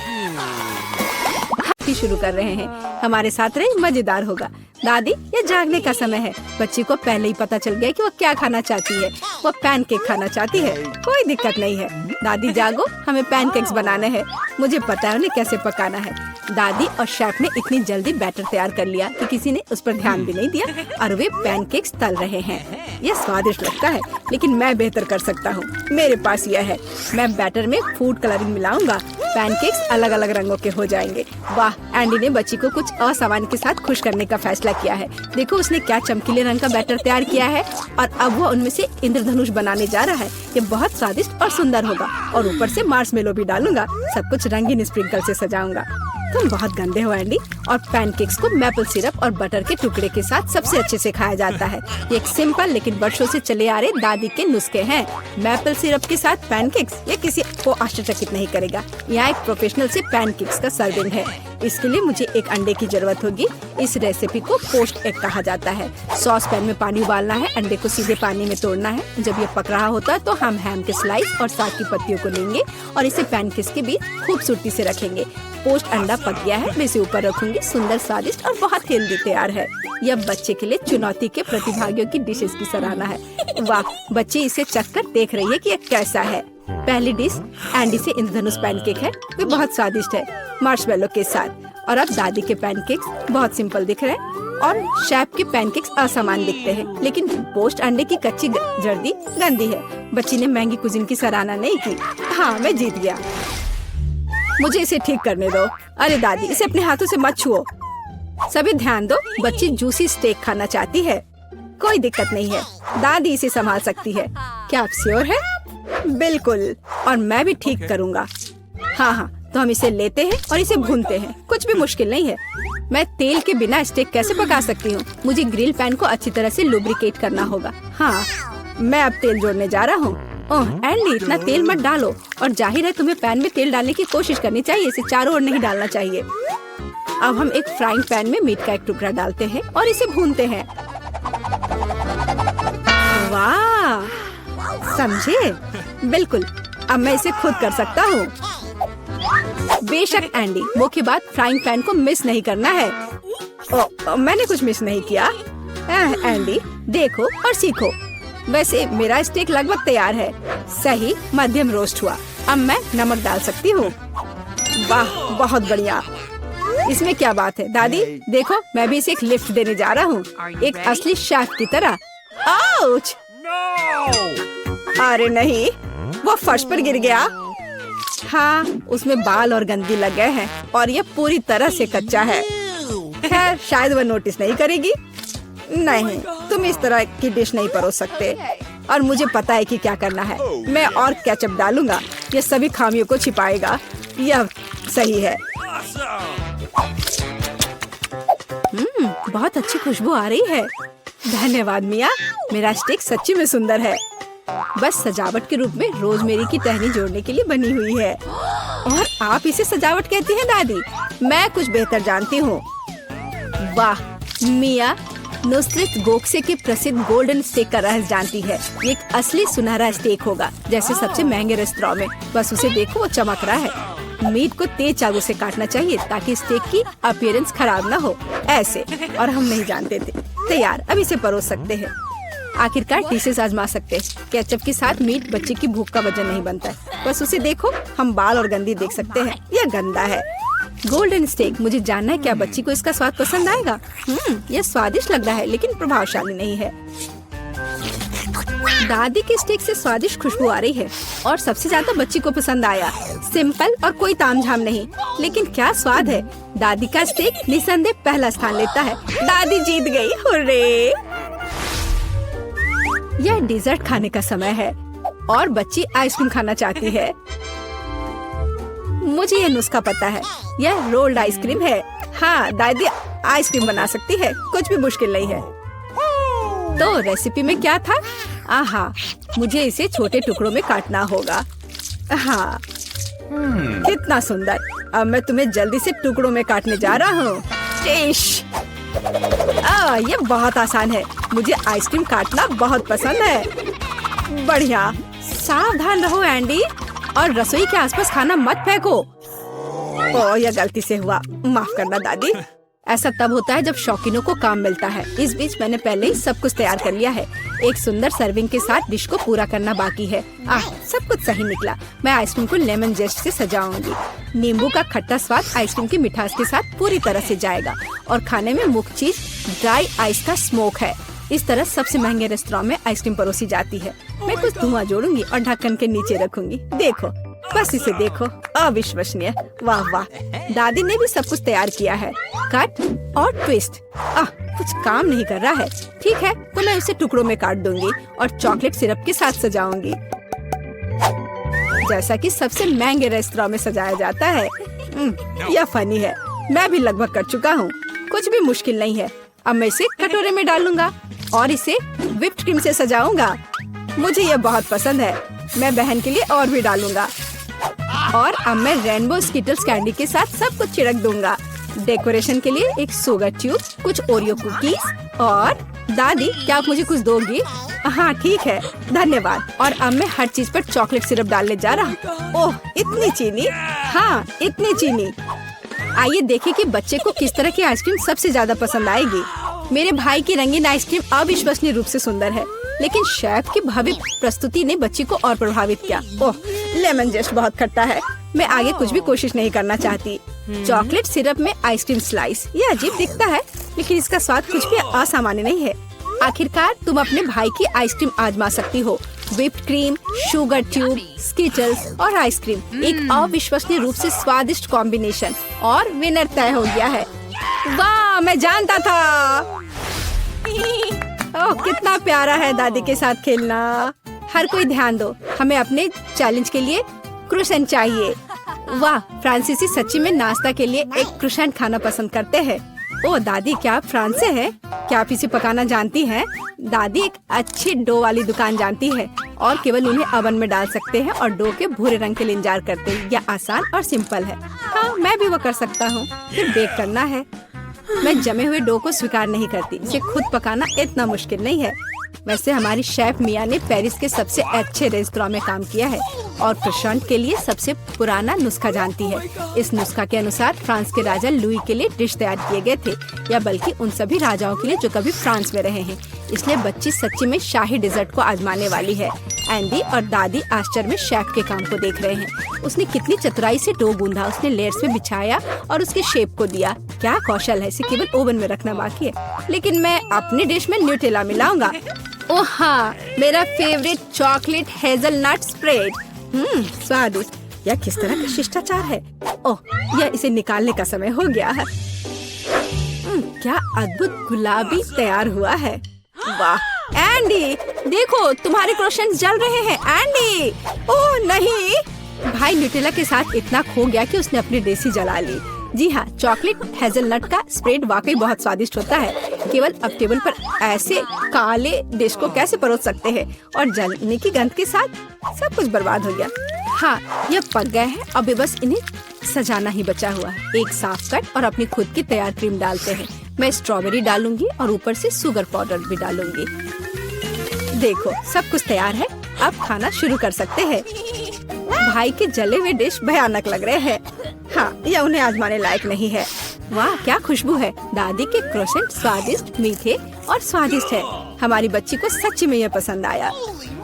[SPEAKER 1] शुरू कर रहे हैं। हमारे साथ रहे, मजेदार होगा। दादी, ये जागने का समय है। बच्ची को पहले ही पता चल गया कि वो क्या खाना चाहती है। वो पैनकेक खाना चाहती है। कोई दिक्कत नहीं है। दादी जागो, हमें पैनकेक्स बनाने हैं। मुझे पता है उन्हें कैसे पकाना है। दादी और शेफ ने इतनी जल्दी बैटर तैयार कर लिया कि किसी ने उस पर ध्यान भी नहीं दिया और वे पैनकेक्स तल रहे हैं। यह स्वादिष्ट लगता है, लेकिन मैं बेहतर कर सकता हूँ। मेरे पास यह है। मैं बैटर में फूड कलरिंग मिलाऊंगा। पैनकेक्स अलग अलग रंगों के हो जाएंगे। वाह, एंडी ने बच्ची को कुछ असामान्य के साथ खुश करने का फैसला किया है। देखो उसने क्या चमकीले रंग का बैटर तैयार किया है और अब वो उनमें से इंद्रधनुष बनाने जा रहा है। ये बहुत स्वादिष्ट और सुंदर होगा। और ऊपर से मार्शमेलो भी डालूंगा। सब कुछ रंगीन स्प्रिंकल से सजाऊंगा। तुम बहुत गंदे हो एंडी। और पैनकेक्स को मैपल सिरप और बटर के टुकड़े के साथ सबसे अच्छे से खाया जाता है। ये एक सिंपल लेकिन वर्षों से चले आ रहे दादी के नुस्खे हैं। मैपल सिरप के साथ पैनकेक्स, ये किसी को आश्चर्यचकित नहीं करेगा। यहाँ एक प्रोफेशनल से पैनकेक्स का सर्विंग है। इसके लिए मुझे एक अंडे की जरूरत होगी। इस रेसिपी को पोस्ट एग कहा जाता है। सॉस पैन में पानी उबालना है। अंडे को सीधे पानी में तोड़ना है। जब ये पक रहा होता है तो हम हैम के स्लाइस और साग की पत्तियों को लेंगे और इसे पैनकेक्स के बीच खूबसूरती से रखेंगे। पोस्ट अंडा पक गया है। मैं इसे ऊपर रखूंगी। सुंदर, स्वादिष्ट और बहुत हेल्दी तैयार है। यह बच्चे के लिए चुनौती के प्रतिभागियों की डिशेस की सराहना है। वाह, बच्ची इसे चखकर देख रही है कि यह कैसा है। पहली डिश एंडी से इंद्रधनुष पैनकेक है। वे बहुत स्वादिष्ट है, मार्शमेलो के साथ। और अब दादी के पैनकेक्स बहुत सिंपल दिख रहे हैं और शेफ के पैनकेक्स असामान्य दिखते हैं। लेकिन पोस्ट अंडे की कच्ची जर्दी गंदी है। बच्ची ने महंगी कुजिन की सराहना नहीं की। हाँ, मैं जीत गया। मुझे इसे ठीक करने दो। अरे दादी, इसे अपने हाथों से मत छुओ। सभी ध्यान दो, बच्ची जूसी स्टेक खाना चाहती है। कोई दिक्कत नहीं है, दादी इसे संभाल सकती है। क्या आप श्योर है? बिल्कुल, और मैं भी ठीक करूँगा। हाँ हाँ, तो हम इसे लेते हैं और इसे भूनते हैं। कुछ भी मुश्किल नहीं है। मैं तेल के बिना स्टेक कैसे पका सकती हूँ? मुझे ग्रिल पैन को अच्छी तरह से लुब्रिकेट करना होगा। हाँ, मैं अब तेल जोड़ने जा रहा हूँ। ओह एंडी, इतना तेल मत डालो। और जाहिर है तुम्हें पैन में तेल डालने की कोशिश करनी चाहिए, इसे चारों ओर नहीं डालना चाहिए। अब हम एक फ्राइंग पैन में मीट का एक टुकड़ा डालते हैं और इसे भूनते हैं। वाह, समझे? बिल्कुल, अब मैं इसे खुद कर सकता हूँ। बेशक एंडी, मुख्य बात फ्राइंग पैन को मिस नहीं करना है। मैंने कुछ मिस नहीं किया। एंडी, देखो और सीखो। वैसे मेरा स्टेक लगभग तैयार है। सही मध्यम रोस्ट हुआ। अब मैं नमक डाल सकती हूँ। वाह, बहुत बढ़िया। इसमें क्या बात है दादी? देखो, मैं भी इसे एक लिफ्ट देने जा रहा हूँ, एक असली शेफ की तरह। आउच! अरे नहीं, वो फर्श पर गिर गया। हाँ, उसमें बाल और गंदगी लग गए हैं और ये पूरी तरह से कच्चा है। खैर, शायद वह नोटिस नहीं करेगी। नहीं, तुम इस तरह की डिश नहीं परोस सकते। और मुझे पता है कि क्या करना है। मैं और केचप डालूंगा, ये सभी खामियों को छिपाएगा। यह सही है। बहुत अच्छी खुशबू आ रही है। धन्यवाद मिया, मेरा स्टेक सच्ची में सुंदर है। बस सजावट के रूप में रोजमेरी की टहनी जोड़ने के लिए बनी हुई है। और आप इसे सजावट कहती हैं दादी? मैं कुछ बेहतर जानती हूँ। वाह, मिया नुसरत गोखसे के प्रसिद्ध गोल्डन स्टेक का रहस्य जानती है। ये एक असली सुनहरा स्टेक होगा, जैसे सबसे महंगे रेस्तरां में। बस उसे देखो, वो चमक रहा है। मीट को तेज चाकू से काटना चाहिए ताकि स्टेक की अपीयरेंस खराब ना हो। ऐसे, और हम नहीं जानते थे। तैयार, अब इसे परोस सकते हैं। आखिरकार डिशेस आजमा सकते हैं। केचप के साथ मीट बच्चे की भूख का वजन नहीं बनता है। बस उसे देखो, हम बाल और गंदी देख सकते हैं। यह गंदा है। गोल्डन स्टेक, मुझे जानना है क्या बच्ची को इसका स्वाद पसंद आएगा। यह स्वादिष्ट लग रहा है लेकिन प्रभावशाली नहीं है। दादी के स्टेक से स्वादिष्ट खुशबू आ रही है और सबसे ज्यादा बच्ची को पसंद आया। सिंपल और कोई तामझाम नहीं, लेकिन क्या स्वाद है। दादी का स्टेक निसंदेह पहला स्थान लेता है। दादी जीत गई, हुर्रे! यह डेजर्ट खाने का समय है और बच्ची आइसक्रीम खाना चाहती है। मुझे यह नुस्खा पता है। यह रोल्ड आइसक्रीम है। हाँ, दादी आइसक्रीम बना सकती है, कुछ भी मुश्किल नहीं है। तो रेसिपी में क्या था? आहा, मुझे इसे छोटे टुकड़ों में काटना होगा। हाँ, कितना सुंदर। अब मैं तुम्हें जल्दी से टुकड़ों में काटने जा रहा हूँ। ये बहुत आसान है। मुझे आइसक्रीम काटना बहुत पसंद है। बढ़िया। सावधान रहो एंडी, और रसोई के आसपास खाना मत फेंको। ओह, यह गलती से हुआ, माफ करना दादी। ऐसा तब होता है जब शौकीनों को काम मिलता है। इस बीच मैंने पहले ही सब कुछ तैयार कर लिया है। एक सुंदर सर्विंग के साथ डिश को पूरा करना बाकी है। सब कुछ सही निकला। मैं आइसक्रीम को लेमन जेस्ट से सजाऊंगी। नींबू का खट्टा स्वाद आइसक्रीम की मिठास के साथ पूरी तरह से जाएगा और खाने में मुख्य चीज ड्राई आइस का स्मोक है। इस तरह सबसे महंगे रेस्तरां में आइसक्रीम परोसी जाती है। मैं कुछ धुआं जोड़ूंगी और ढक्कन के नीचे रखूंगी। देखो, बस इसे देखो, अविश्वसनीय। वाह वाह, दादी ने भी सब कुछ तैयार किया है। कट और ट्विस्ट। कुछ काम नहीं कर रहा है। ठीक है, तो मैं उसे टुकड़ों में काट दूंगी और चॉकलेट सिरप के साथ सजाऊंगी, जैसा कि सबसे महंगे रेस्तरां में सजाया जाता है। यह फनी है। मैं भी लगभग कर चुका हूँ। कुछ भी मुश्किल नहीं है। अब मैं इसे कटोरे में डालूंगा और इसे व्हिप्ड क्रीम से सजाऊंगा। मुझे यह बहुत पसंद है। मैं बहन के लिए और भी डालूंगा। और अब मैं रेनबो स्किटल्स कैंडी के साथ सब कुछ छिड़क दूंगा। डेकोरेशन के लिए एक शुगर ट्यूब, कुछ ओरियो कुकीज और दादी, क्या आप मुझे कुछ दोगी? हाँ ठीक है, धन्यवाद। और अब मैं हर चीज पर चॉकलेट सिरप डालने जा रहा हूँ। ओह, इतनी चीनी? हाँ, इतनी चीनी। आइए देखें कि बच्चे को किस तरह की आइसक्रीम सबसे ज्यादा पसंद आएगी। मेरे भाई की रंगीन आइसक्रीम अविश्वसनीय रूप से सुंदर है, लेकिन शेफ की भव्य प्रस्तुति ने बच्ची को और प्रभावित किया। ओह, लेमन जेस्ट बहुत खट्टा है। मैं आगे कुछ भी कोशिश नहीं करना चाहती। चॉकलेट सिरप में आइसक्रीम स्लाइस, ये अजीब दिखता है, लेकिन इसका स्वाद कुछ भी असामान्य नहीं है। आखिरकार तुम अपने भाई की आइसक्रीम आजमा सकती हो। Whipped cream, sugar tube, Skittles और आइसक्रीम, एक अविश्वसनीय रूप से स्वादिष्ट कॉम्बिनेशन, और विनर तय हो गया है। वाह, मैं जानता था। ओह, कितना प्यारा है दादी के साथ खेलना। हर कोई ध्यान दो, हमें अपने चैलेंज के लिए क्रोसेंट चाहिए। वाह, फ्रांसीसी सच्ची में नाश्ता के लिए एक क्रोसेंट खाना पसंद करते हैं। ओ दादी, क्या आप फ्रांस से हैं? क्या आप इसे पकाना जानती हैं? दादी एक अच्छी डो वाली दुकान जानती है और केवल उन्हें ओवन में डाल सकते हैं और डो के भूरे रंग के लिए इंतजार करते हैं। यह आसान और सिंपल है। हाँ, मैं भी वो कर सकता हूँ। फिर बेक करना है। मैं जमे हुए डो को स्वीकार नहीं करती। इसे खुद पकाना इतना मुश्किल नहीं है। वैसे हमारी शेफ मिया ने पेरिस के सबसे अच्छे रेस्तरां में काम किया है और क्रोसेंट के लिए सबसे पुराना नुस्खा जानती है। इस नुस्खा के अनुसार फ्रांस के राजा लुई के लिए डिश तैयार किए गए थे, या बल्कि उन सभी राजाओं के लिए जो कभी फ्रांस में रहे हैं। इसलिए बच्ची सच्ची में शाही डिजर्ट को आजमाने वाली है। एंडी और दादी आश्चर्य में शेफ के काम को देख रहे हैं। उसने कितनी चतुराई से डो गूंधा, उसने लेयर्स में बिछाया और उसके शेप को दिया। क्या कौशल है, इसे केवल ओवन में रखना बाकी है। लेकिन मैं अपनी डिश में न्यूटेला मिलाऊंगा। ओह हाँ, मेरा फेवरेट चॉकलेट हेजलनट स्प्रेड। स्वादिष्ट। यह किस तरह का शिष्टाचार है। ओह, यह इसे निकालने का समय हो गया है। क्या अद्भुत गुलाबी तैयार हुआ है। वाह एंडी, देखो तुम्हारे क्रोसेंट जल रहे हैं। एंडी, ओह नहीं, भाई न्यूटेला के साथ इतना खो गया कि उसने अपनी देसी जला ली। जी हाँ, चॉकलेट हेजलनट का स्प्रेड वाकई बहुत स्वादिष्ट होता है। केवल अब टेबल पर ऐसे काले डिश को कैसे परोस सकते हैं, और जलने की गंध के साथ सब कुछ बर्बाद हो गया। हाँ, यह पक गए हैं। अब बस इन्हें सजाना ही बचा हुआ है। एक साफ कट और अपनी खुद की तैयार क्रीम डालते हैं। मैं स्ट्रॉबेरी डालूंगी और ऊपर से शुगर पाउडर भी डालूंगी। देखो, सब कुछ तैयार है। अब खाना शुरू कर सकते हैं। भाई के जले हुए डिश भयानक लग रहे हैं। हाँ, यह उन्हें आजमाने लायक नहीं है। वाह, क्या खुशबू है। दादी के क्रोसेंट स्वादिष्ट, मीठे और स्वादिष्ट है। हमारी बच्ची को सच्ची में यह पसंद आया।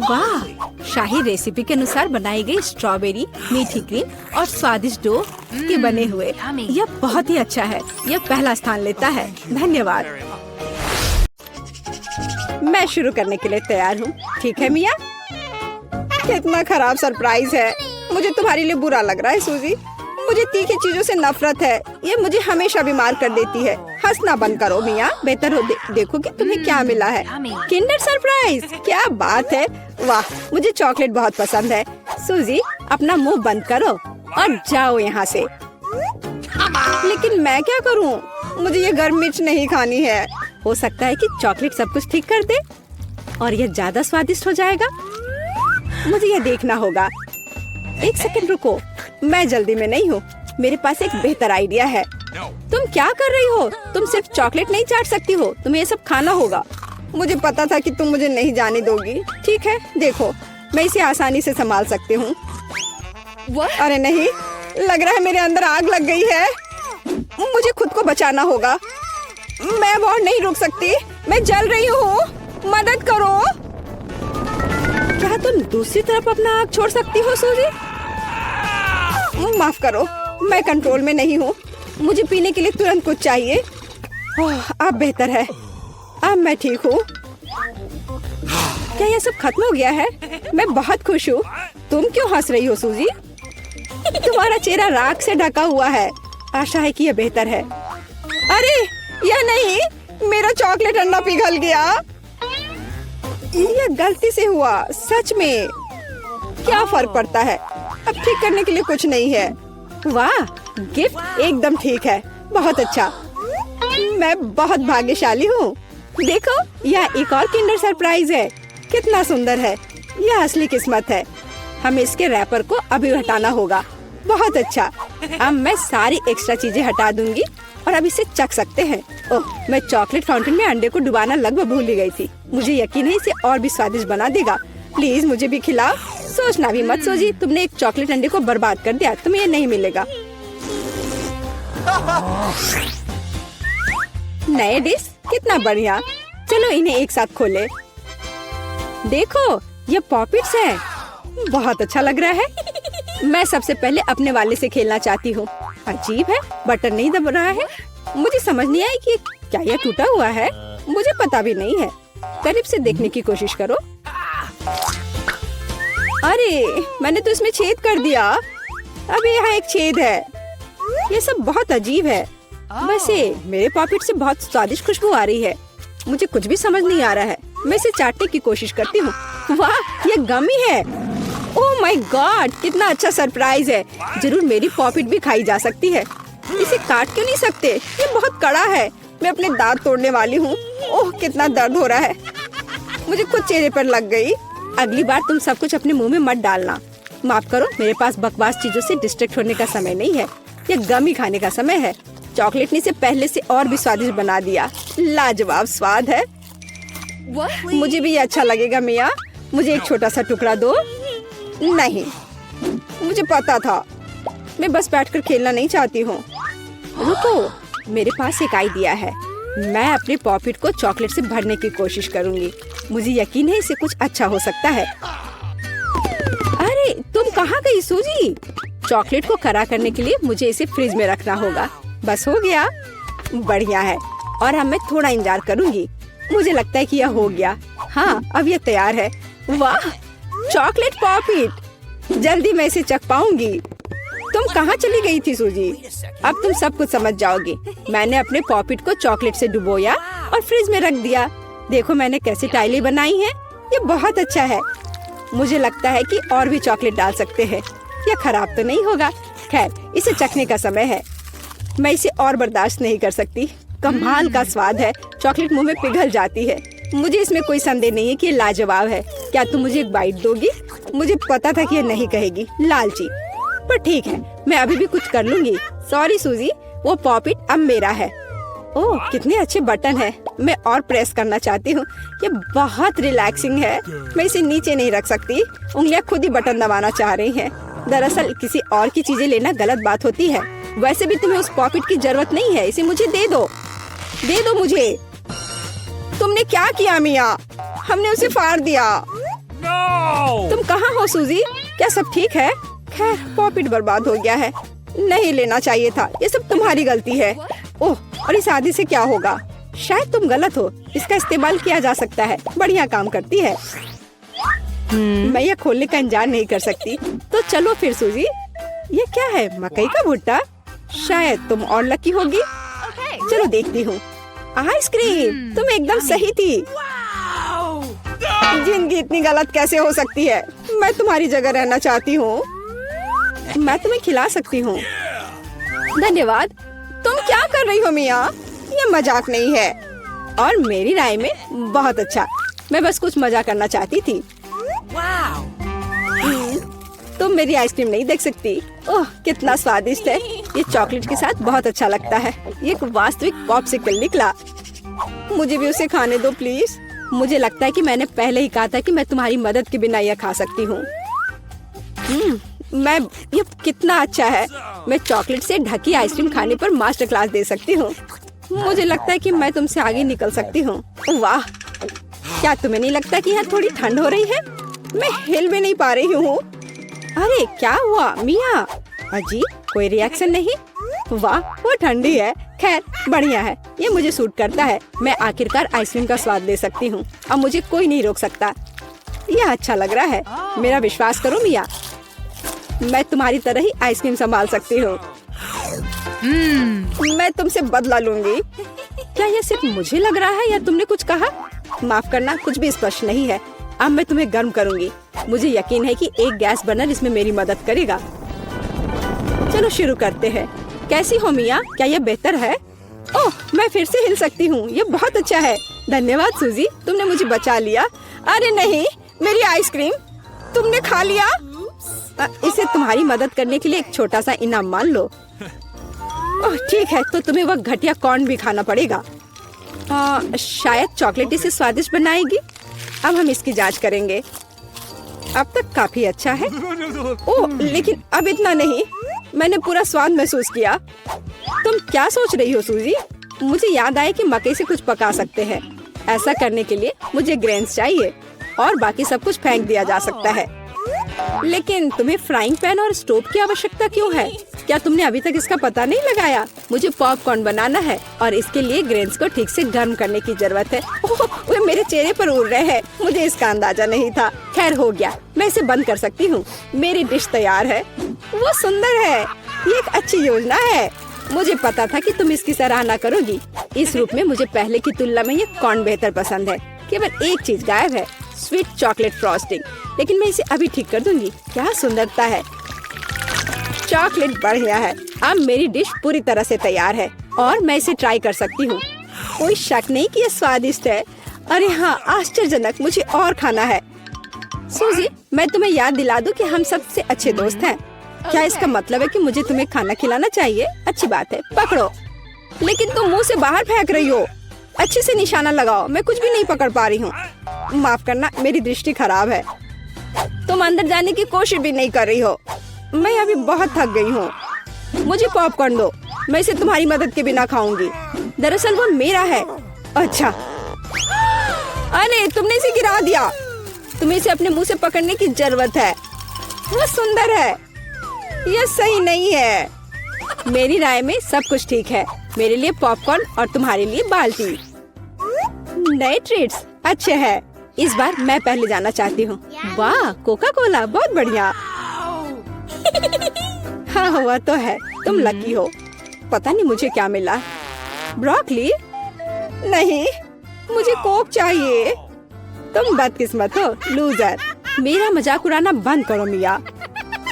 [SPEAKER 1] वाह, शाही रेसिपी के अनुसार बनाई गई स्ट्रॉबेरी, मीठी क्रीम और स्वादिष्ट डो के बने हुए। यह बहुत ही अच्छा है। यह पहला स्थान लेता है। धन्यवाद। मैं शुरू करने के लिए तैयार हूँ। ठीक है मिया? कितना खराब सरप्राइज है। मुझे तुम्हारे लिए बुरा लग रहा है सूजी। मुझे तीखी चीजों से नफरत है। ये मुझे हमेशा बीमार कर देती है। हंसना बंद करो मिया। बेहतर हो देखो कि तुम्हें क्या मिला है। किंडर सरप्राइज, क्या बात है। वाह, मुझे चॉकलेट बहुत पसंद है। सूजी, अपना मुंह बंद करो और जाओ यहाँ से। लेकिन मैं क्या करूँ? मुझे ये गर्म मिर्च नहीं खानी है। हो सकता है कि चॉकलेट सब कुछ ठीक कर दे और यह ज्यादा स्वादिष्ट हो जाएगा। मुझे यह देखना होगा। एक सेकंड रुको, मैं जल्दी में नहीं हूँ। मेरे पास एक बेहतर आइडिया है। तुम क्या कर रही हो? तुम सिर्फ चॉकलेट नहीं चाट सकती हो, तुम्हें ये सब खाना होगा। मुझे पता था कि तुम मुझे नहीं जाने दोगी। ठीक है, देखो, मैं इसे आसानी से संभाल सकती हूँ। अरे नहीं, लग रहा है मेरे अंदर आग लग गई है। मुझे खुद को बचाना होगा। मैं और नहीं रुक सकती। मैं जल रही हूँ, मदद करो। क्या तुम दूसरी तरफ अपना आग छोड़ सकती हो सूजी? माफ करो, मैं कंट्रोल में नहीं हूँ। मुझे पीने के लिए तुरंत कुछ चाहिए। अब बेहतर है। अब मैं ठीक हूँ। क्या यह सब खत्म हो गया है? मैं बहुत खुश हूँ। तुम क्यों हंस रही हो सूजी? तुम्हारा चेहरा राख से ढका हुआ है। आशा है कि यह बेहतर है। अरे यह नहीं, मेरा चॉकलेट अंडा पिघल गया। यह गलती से हुआ। सच में क्या फर्क पड़ता है? अब ठीक करने के लिए कुछ नहीं है। वाह, गिफ्ट एकदम ठीक है। बहुत अच्छा। मैं बहुत भाग्यशाली हूँ। देखो, यह एक और किंडर सरप्राइज है। कितना सुंदर है। यह असली किस्मत है। हमें इसके रैपर को अभी हटाना होगा। बहुत अच्छा। अब मैं सारी एक्स्ट्रा चीजें हटा दूंगी और अब इसे चख सकते हैं। ओह, मैं चॉकलेट फाउंटेन में अंडे को डुबाना लगभग भूल ही गई थी। मुझे यकीन है इसे और भी स्वादिष्ट बना देगा। प्लीज मुझे भी खिलाओ। सोचना भी मत सूजी, तुमने एक चॉकलेट अंडे को बर्बाद कर दिया। तुम्हें ये नहीं मिलेगा। नए डिश, कितना बढ़िया। चलो इन्हें एक साथ खोले। देखो, ये पॉपिट्स है। बहुत अच्छा लग रहा है। मैं सबसे पहले अपने वाले से खेलना चाहती हूँ। अजीब है, बटन नहीं दब रहा है। मुझे समझ नहीं आई कि क्या यह टूटा हुआ है। मुझे पता भी नहीं है। करीब से देखने की कोशिश करो। अरे, मैंने तो इसमें छेद कर दिया। अभी यहाँ एक छेद है। ये सब बहुत अजीब है। वैसे मेरे पॉकेट से बहुत स्वादिष्ट खुशबू आ रही है। मुझे कुछ भी समझ नहीं आ रहा है। मैं इसे चाटने की कोशिश करती हूँ। वाह, ये गमी है। ओह माय गॉड, कितना अच्छा सरप्राइज है। जरूर मेरी पॉपिट भी खाई जा सकती है। इसे काट क्यों नहीं सकते? ये बहुत कड़ा है। मैं अपने दांत तोड़ने वाली हूँ। ओह, कितना दर्द हो रहा है। मुझे खुद चेहरे पर लग गई। अगली बार तुम सब कुछ अपने मुंह में मत डालना। माफ करो, मेरे पास बकवास चीजों से डिस्ट्रैक्ट होने का समय नहीं है। ये गमी खाने का समय है। चॉकलेट ने इसे पहले से और भी स्वादिष्ट बना दिया। लाजवाब स्वाद है। मुझे भी ये अच्छा लगेगा मिया। मुझे एक छोटा सा टुकड़ा दो। नहीं, मुझे पता था। मैं बस बैठकर खेलना नहीं चाहती हूँ। रुको, मेरे पास एक आइडिया है। मैं अपने पॉकेट को चॉकलेट से भरने की कोशिश करूँगी। मुझे यकीन है इसे कुछ अच्छा हो सकता है। अरे तुम कहाँ गई सूजी? चॉकलेट को खरा करने के लिए मुझे इसे फ्रिज में रखना होगा। बस हो गया। बढ़िया है। और अब मैं थोड़ा इंतजार करूँगी। मुझे लगता है कि यह हो गया। हाँ, अब यह तैयार है। वाह, चॉकलेट पॉपिट। जल्दी मैं इसे चख पाऊंगी। तुम कहाँ चली गई थी सूजी? अब तुम सब कुछ समझ जाओगी। मैंने अपने पॉपिट को चॉकलेट से डुबोया और फ्रिज में रख दिया। देखो मैंने कैसी टाइलें बनाई हैं। ये बहुत अच्छा है। मुझे लगता है कि और भी चॉकलेट डाल सकते हैं। यह खराब तो नहीं होगा। खैर, इसे चखने का समय है। मैं इसे और बर्दाश्त नहीं कर सकती। कमाल का स्वाद है। चॉकलेट मुंह में पिघल जाती है। मुझे इसमें कोई संदेह नहीं है कि ये लाजवाब है। क्या तुम मुझे एक बाइट दोगी? मुझे पता था कि ये नहीं कहेगी, लालची। पर ठीक है, मैं अभी भी कुछ कर लूंगी। सॉरी सूजी, वो पॉपिट अब मेरा है। ओह, कितने अच्छे बटन है। मैं और प्रेस करना चाहती हूँ। ये बहुत रिलैक्सिंग है। मैं इसे नीचे नहीं रख सकती। उंगलियां खुद ही बटन दबाना चाह रही हैं। दरअसल किसी और की चीजें लेना गलत बात होती है। वैसे भी तुम्हें उस पॉकेट की जरूरत नहीं है। इसे मुझे दे दो। दे दो मुझे। तुमने क्या किया मिया? हमने उसे फाड़ दिया। तुम कहाँ हो सूजी? क्या सब ठीक है? खैर, पॉकेट बर्बाद हो गया है। नहीं लेना चाहिए था। ये सब तुम्हारी गलती है। ओह, और इस आदि से क्या होगा? शायद तुम गलत हो। इसका इस्तेमाल किया जा सकता है। बढ़िया काम करती है। मैं यह खोलने का इंतजार नहीं कर सकती। तो चलो फिर सूजी। ये क्या है? मकई का भुट्टा? शायद तुम और लकी होगी। चलो देखती हूँ। आइसक्रीम, तुम एकदम सही थी। जिंदगी इतनी गलत कैसे हो सकती है? मैं तुम्हारी जगह रहना चाहती हूँ। मैं तुम्हें खिला सकती हूँ। धन्यवाद। तुम क्या कर रही हो मिया? ये मजाक नहीं है। और मेरी राय में बहुत अच्छा। मैं बस कुछ मजा करना चाहती थी। तुम मेरी आइसक्रीम नहीं देख सकती। ओह, कितना स्वादिष्ट है। ये चॉकलेट के साथ बहुत अच्छा लगता है। ये एक वास्तविक पॉप्सिकल निकला। मुझे भी उसे खाने दो प्लीज। मुझे लगता है कि मैंने पहले ही कहा था कि मैं तुम्हारी मदद के बिना यह खा सकती हूँ। ये कितना अच्छा है। मैं चॉकलेट से ढकी आइसक्रीम खाने पर मास्टर क्लास दे सकती हूँ। मुझे लगता है कि मैं तुमसे आगे निकल सकती हूँ। वाह, क्या तुम्हें नहीं लगता कि यहाँ थोड़ी ठंड हो रही है? मैं हिल भी नहीं पा रही हूँ। अरे क्या हुआ मिया? अजीब, कोई रिएक्शन नहीं। वाह, वो ठंडी है। खैर, बढ़िया है। ये मुझे सूट करता है। मैं आखिरकार आइसक्रीम का स्वाद ले सकती हूँ। अब मुझे कोई नहीं रोक सकता। यह अच्छा लग रहा है। मेरा विश्वास करो मिया, मैं तुम्हारी तरह ही आइसक्रीम संभाल सकती हूँ। मैं तुमसे बदला लूंगी। क्या यह सिर्फ मुझे लग रहा है या तुमने कुछ कहा? माफ करना, कुछ भी स्पष्ट नहीं है। अब मैं तुम्हें गर्म करूंगी। मुझे यकीन है कि एक गैस बर्नर इसमें मेरी मदद करेगा। चलो शुरू करते हैं। कैसी हो मिया? क्या यह बेहतर है? ओह, मैं फिर से हिल सकती हूँ। यह बहुत अच्छा है। धन्यवाद सूजी, तुमने मुझे बचा लिया। अरे नहीं, मेरी आइसक्रीम तुमने खा लिया। इसे तुम्हारी मदद करने के लिए एक छोटा सा इनाम मान लो। ओह ठीक है, तो तुम्हें वह घटिया कॉर्न भी खाना पड़ेगा। शायद चॉकलेट इसे स्वादिष्ट बनाएगी। अब हम इसकी जांच करेंगे। अब तक काफी अच्छा है। ओह, लेकिन अब इतना नहीं। मैंने पूरा स्वाद महसूस किया। तुम क्या सोच रही हो सूजी? मुझे याद आया कि मकई से कुछ पका सकते हैं। ऐसा करने के लिए मुझे ग्रेन्स चाहिए और बाकी सब कुछ फेंक दिया जा सकता है। लेकिन तुम्हें फ्राइंग पैन और स्टोव की आवश्यकता क्यों है? क्या तुमने अभी तक इसका पता नहीं लगाया? मुझे पॉपकॉर्न बनाना है और इसके लिए ग्रेन्स को ठीक से गर्म करने की जरूरत है। ओह, वे मेरे चेहरे पर उड़ रहे हैं। मुझे इसका अंदाजा नहीं था। खैर हो गया, मैं इसे बंद कर सकती हूँ। मेरी डिश तैयार है। वो सुंदर है। ये एक अच्छी योजना है। मुझे पता था कि तुम इसकी सराहना करोगी। इस रूप में मुझे पहले की तुलना में ये कॉर्न बेहतर पसंद है। केवल एक चीज गायब है। स्वीट चॉकलेट फ्रॉस्टिंग, लेकिन मैं इसे अभी ठीक कर दूंगी। क्या सुंदरता है, चॉकलेट बढ़िया है। अब मेरी डिश पूरी तरह से तैयार है और मैं इसे ट्राई कर सकती हूँ। कोई शक नहीं कि यह स्वादिष्ट है। अरे हाँ, आश्चर्यजनक, मुझे और खाना है। सूजी, मैं तुम्हें याद दिला दूं कि हम सबसे अच्छे दोस्त हैं। क्या इसका मतलब है कि मुझे तुम्हें खाना खिलाना चाहिए? अच्छी बात है, पकड़ो। लेकिन तुम मुंह से बाहर फेंक रही हो। अच्छे से निशाना लगाओ, मैं कुछ भी नहीं पकड़ पा रही हूँ। माफ करना, मेरी दृष्टि खराब है। तुम अंदर जाने की कोशिश भी नहीं कर रही हो। मैं अभी बहुत थक गई हूँ। मुझे पॉपकॉर्न दो, मैं इसे तुम्हारी मदद के बिना खाऊंगी। दरअसल वो मेरा है। अच्छा, अरे तुमने इसे गिरा दिया। तुम्हें इसे अपने मुंह से पकड़ने की जरूरत है। वो सुंदर है। यह सही नहीं है। मेरी राय में सब कुछ ठीक है। मेरे लिए पॉपकॉर्न और तुम्हारे लिए बाल्टी। नए ट्रीट्स अच्छे हैं। इस बार मैं पहले जाना चाहती हूँ। वाह, कोका कोला, बहुत बढ़िया। हाँ, हुआ तो है। तुम लकी हो। पता नहीं मुझे क्या मिला। ब्रोकली? नहीं, मुझे कोक चाहिए। तुम बदकिस्मत हो, लूजर। मेरा मजाक उड़ाना बंद करो मिया।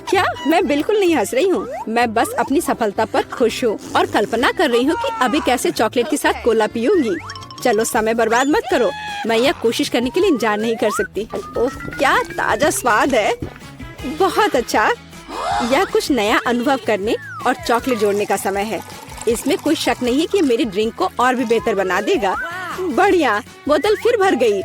[SPEAKER 1] क्या? मैं बिल्कुल नहीं हंस रही हूँ। मैं बस अपनी सफलता पर खुश हूँ और कल्पना कर रही हूँ कि अभी कैसे चॉकलेट के साथ कोला पीऊंगी। चलो, समय बर्बाद मत करो। मैं यह कोशिश करने के लिए इंतजार नहीं कर सकती। ओह, क्या ताजा स्वाद है। बहुत अच्छा। यह कुछ नया अनुभव करने और चॉकलेट जोड़ने का समय है। इसमें कोई शक नहीं है कि मेरी ड्रिंक को और भी बेहतर बना देगा। बढ़िया, बोतल फिर भर गई।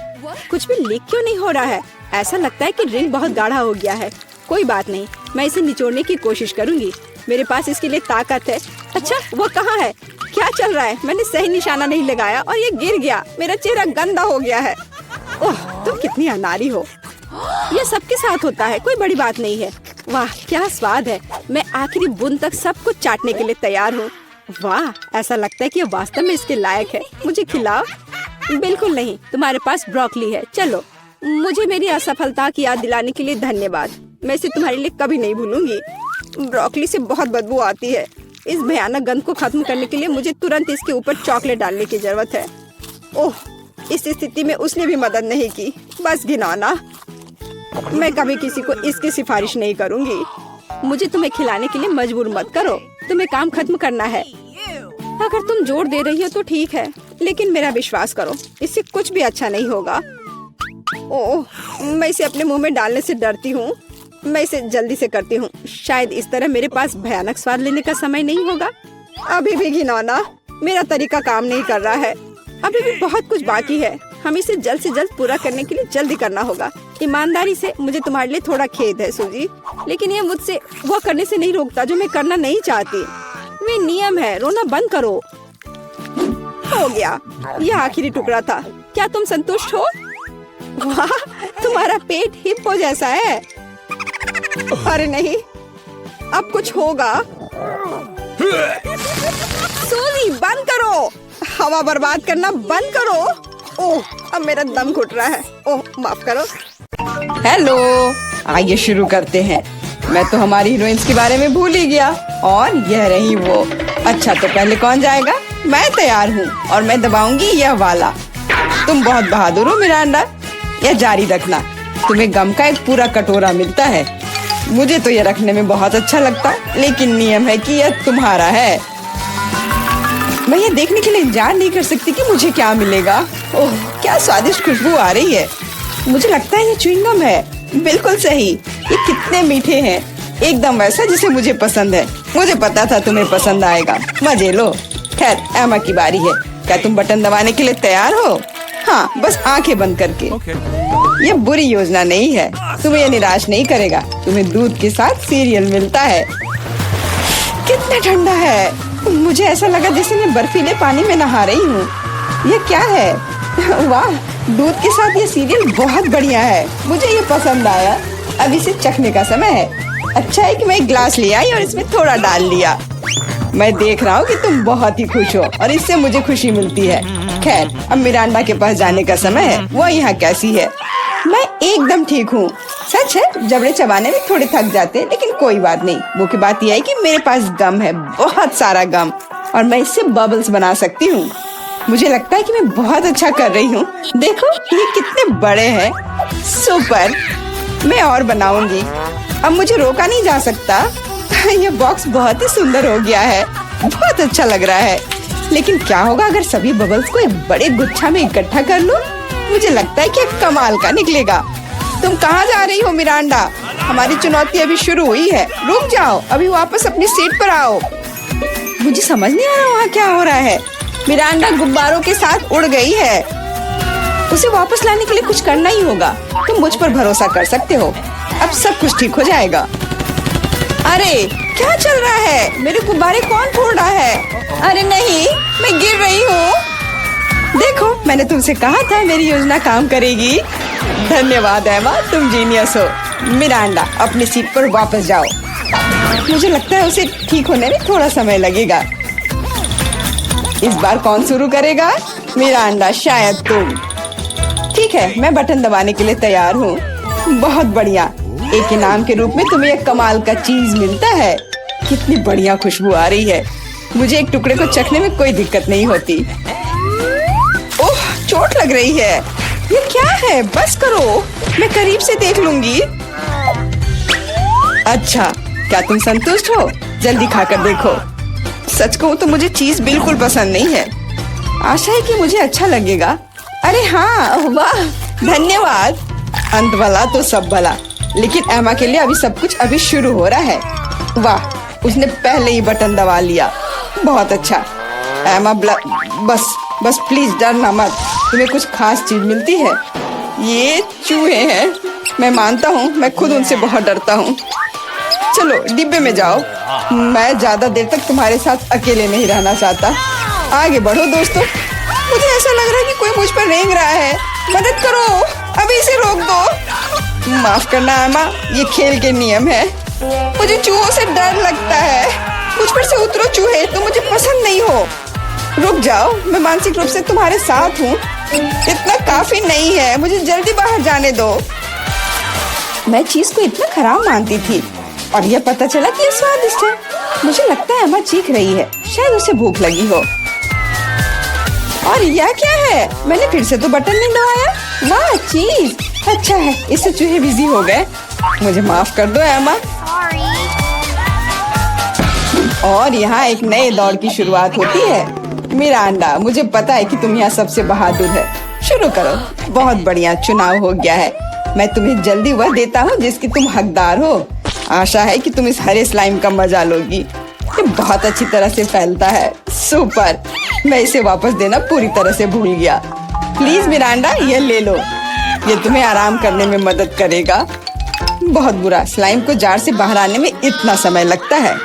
[SPEAKER 1] कुछ भी लीक क्यों नहीं हो रहा है? ऐसा लगता है कि ड्रिंक बहुत गाढ़ा हो गया है। कोई बात नहीं, मैं इसे निचोड़ने की कोशिश करूंगी। मेरे पास इसके लिए ताकत है। अच्छा, वो कहाँ है? क्या चल रहा है? मैंने सही निशाना नहीं लगाया और ये गिर गया। मेरा चेहरा गंदा हो गया है। ओह, तुम कितनी अनाड़ी हो। ये सबके साथ होता है, कोई बड़ी बात नहीं है। वाह, क्या स्वाद है। मैं आखिरी बूंद तक सब कुछ चाटने के लिए तैयार हूँ। वाह, ऐसा लगता है कि ये वास्तव में इसके लायक है। मुझे खिलाओ। बिल्कुल नहीं, तुम्हारे पास ब्रोकली है। चलो, मुझे मेरी असफलता की याद दिलाने के लिए धन्यवाद। मैं इसे तुम्हारे लिए कभी नहीं भूलूंगी। ब्रोकली से बहुत बदबू आती है। इस भयानक गंध को खत्म करने के लिए मुझे तुरंत इसके ऊपर चॉकलेट डालने की जरूरत है। ओह, इस स्थिति में उसने भी मदद नहीं की। बस घिनौना। मैं कभी किसी को इसकी सिफारिश नहीं करूंगी। मुझे तुम्हें खिलाने के लिए मजबूर मत करो। तुम्हें काम खत्म करना है। अगर तुम जोर दे रही हो तो ठीक है, लेकिन मेरा विश्वास करो, इससे कुछ भी अच्छा नहीं होगा। ओह, मैं इसे अपने मुंह में डालने से डरती हूँ। मैं इसे जल्दी से करती हूँ। शायद इस तरह मेरे पास भयानक स्वाद लेने का समय नहीं होगा। अभी भी घिनौना। मेरा तरीका काम नहीं कर रहा है। अभी भी बहुत कुछ बाकी है। हमें इसे जल्द से जल्द पूरा करने के लिए जल्दी करना होगा। ईमानदारी से, मुझे तुम्हारे लिए थोड़ा खेद है सूजी, लेकिन ये मुझसे वो करने से नहीं रोकता जो मैं करना नहीं चाहती। वे नियम है। रोना बंद करो। हो गया, यह आखिरी टुकड़ा था। क्या तुम संतुष्ट हो? वाह, तुम्हारा पेट हिप्पो जैसा है। अरे नहीं, अब कुछ होगा। सूजी, बंद करो। हवा बर्बाद करना बंद करो। ओह, अब मेरा दम घुट रहा है। ओह, माफ करो।
[SPEAKER 2] हेलो, आइए शुरू करते हैं। मैं तो हमारी हीरोइंस के बारे में भूल ही गया। और यह रही वो। अच्छा, तो पहले कौन जाएगा? मैं तैयार हूँ और मैं दबाऊंगी यह वाला। तुम बहुत बहादुर हो मिरांडा। यह जारी रखना। तुम्हें गम का एक पूरा कटोरा मिलता है। मुझे तो यह रखने में बहुत अच्छा लगता, लेकिन नियम है कि यह तुम्हारा है। मैं ये देखने के लिए इंतजार नहीं कर सकती कि मुझे क्या मिलेगा। ओह, क्या स्वादिष्ट खुशबू आ रही है। मुझे लगता है ये च्युइंगम है। बिल्कुल सही। ये कितने मीठे हैं, एकदम वैसा जिसे मुझे पसंद है। मुझे पता था तुम्हें पसंद आएगा। मजे लो। खैर, एमा की बारी है। क्या तुम बटन दबाने के लिए तैयार हो? हाँ, बस आंखें बंद करके। ये बुरी योजना नहीं है। तुम्हें ये निराश नहीं करेगा। तुम्हें दूध के साथ सीरियल मिलता है। कितना ठंडा है। मुझे ऐसा लगा जैसे मैं बर्फीले पानी में नहा रही हूँ। ये क्या है? वाह, दूध के साथ ये सीरियल बहुत बढ़िया है। मुझे ये पसंद आया। अब इसे चखने का समय है। अच्छा है कि मैं एक ग्लास ले आई और इसमें थोड़ा डाल लिया। मैं देख रहा हूँ कि तुम बहुत ही खुश हो और इससे मुझे खुशी मिलती है। खैर, अब मिरांडा के पास जाने का समय है। वो यहाँ कैसी है? मैं एकदम ठीक हूँ। सच है, जबड़े चबाने में थोड़े थक जाते हैं, लेकिन कोई बात नहीं। मुख्य बात यह है कि मेरे पास गम है, बहुत सारा गम, और मैं इससे बबल्स बना सकती हूँ। मुझे लगता है कि मैं बहुत अच्छा कर रही हूँ। देखो, ये कितने बड़े हैं। सुपर, मैं और बनाऊंगी। अब मुझे रोका नहीं जा सकता। ये बॉक्स बहुत ही सुंदर हो गया है, बहुत अच्छा लग रहा है। लेकिन क्या होगा अगर सभी बबल्स को एक बड़े गुच्छा में इकट्ठा कर लूं? मुझे लगता है कि कमाल का निकलेगा। तुम कहाँ जा रही हो मिरांडा? हमारी चुनौती अभी शुरू हुई है। रुक जाओ, अभी वापस अपनी सीट पर आओ। मुझे समझ नहीं आ रहा वहाँ क्या हो रहा है। मिरांडा गुब्बारों के साथ उड़ गई है। उसे वापस लाने के लिए कुछ करना ही होगा। तुम मुझ पर भरोसा कर सकते हो। अब सब कुछ ठीक हो जाएगा। अरे क्या चल रहा है? मेरे गुब्बारे कौन फोड़ रहा है? अरे नहीं, मैं गिर रही हूँ। देखो, मैंने तुमसे कहा था मेरी योजना काम करेगी। धन्यवाद एमा, तुम जीनियस हो। मिरांडा, अपनी सीट पर वापस जाओ। मुझे लगता है उसे ठीक होने में थोड़ा समय लगेगा। इस बार कौन शुरू करेगा? मिरांडा, शायद तुम। ठीक है, मैं बटन दबाने के लिए तैयार हूँ। बहुत बढ़िया। एक इनाम के रूप में तुम्हें एक कमाल का चीज मिलता है। कितनी बढ़िया खुशबू आ रही है। मुझे एक टुकड़े को चखने में कोई दिक्कत नहीं होती। ओह, चोट लग रही है। ये क्या है? बस करो, मैं करीब से देख लूंगी। अच्छा, क्या तुम संतुष्ट हो? जल्दी खाकर देखो। सच कहूँ तो मुझे चीज बिल्कुल पसंद नहीं है। आशा है कि मुझे अच्छा लगेगा। अरे हाँ, वाह, धन्यवाद। अंत भला तो सब भला। लेकिन एमा के लिए अभी सब कुछ अभी शुरू हो रहा है। वाह, उसने पहले ही बटन दबा लिया। बहुत अच्छा एमा, बस प्लीज डरना मत। तुम्हें कुछ खास चीज मिलती है। ये चूहे हैं। मैं मानता हूँ, मैं खुद उनसे बहुत डरता हूँ। चलो डिब्बे में जाओ। मैं ज्यादा देर तक तुम्हारे साथ अकेले नहीं रहना चाहता। आगे बढ़ो दोस्तों। मुझे ऐसा लग रहा है कि कोई मुझ पर रेंग रहा है। मदद करो, अभी इसे रोक दो। माफ करना एमा, ये खेल के नियम है। मुझे चूहों से डर लगता है। मुझ पर से उतरो चूहे, तुम मुझे पसंद नहीं हो। रुक जाओ, मैं मानसिक रूप से तुम्हारे साथ हूँ। इतना काफी नहीं है, मुझे जल्दी बाहर जाने दो। मैं चीज को इतना खराब मानती थी और यह पता चला कि ये स्वादिष्ट है। मुझे लगता है एमा चीख रही है, शायद उसे भूख लगी हो। और यह क्या है? मैंने फिर से तो बटन नहीं दबाया। वाह, चीज अच्छा है, इससे चूहे बिजी हो गए। मुझे माफ कर दो एमा। और यहाँ एक नए दौर की शुरुआत होती है। मिरांडा, मुझे पता है कि तुम यहाँ सबसे बहादुर है। शुरू करो। बहुत बढ़िया, चुनाव हो गया है। मैं तुम्हें जल्दी वह देता हूँ जिसकी तुम हकदार हो। आशा है कि तुम इस हरे स्लाइम का मजा लोगी। ये बहुत अच्छी तरह से फैलता है। सुपर, मैं इसे वापस देना पूरी तरह से भूल गया। प्लीज मिरांडा, ये ले लो। ये तुम्हें आराम करने में मदद करेगा। बहुत बुरा, स्लाइम को जार से बाहर आने में इतना समय लगता है।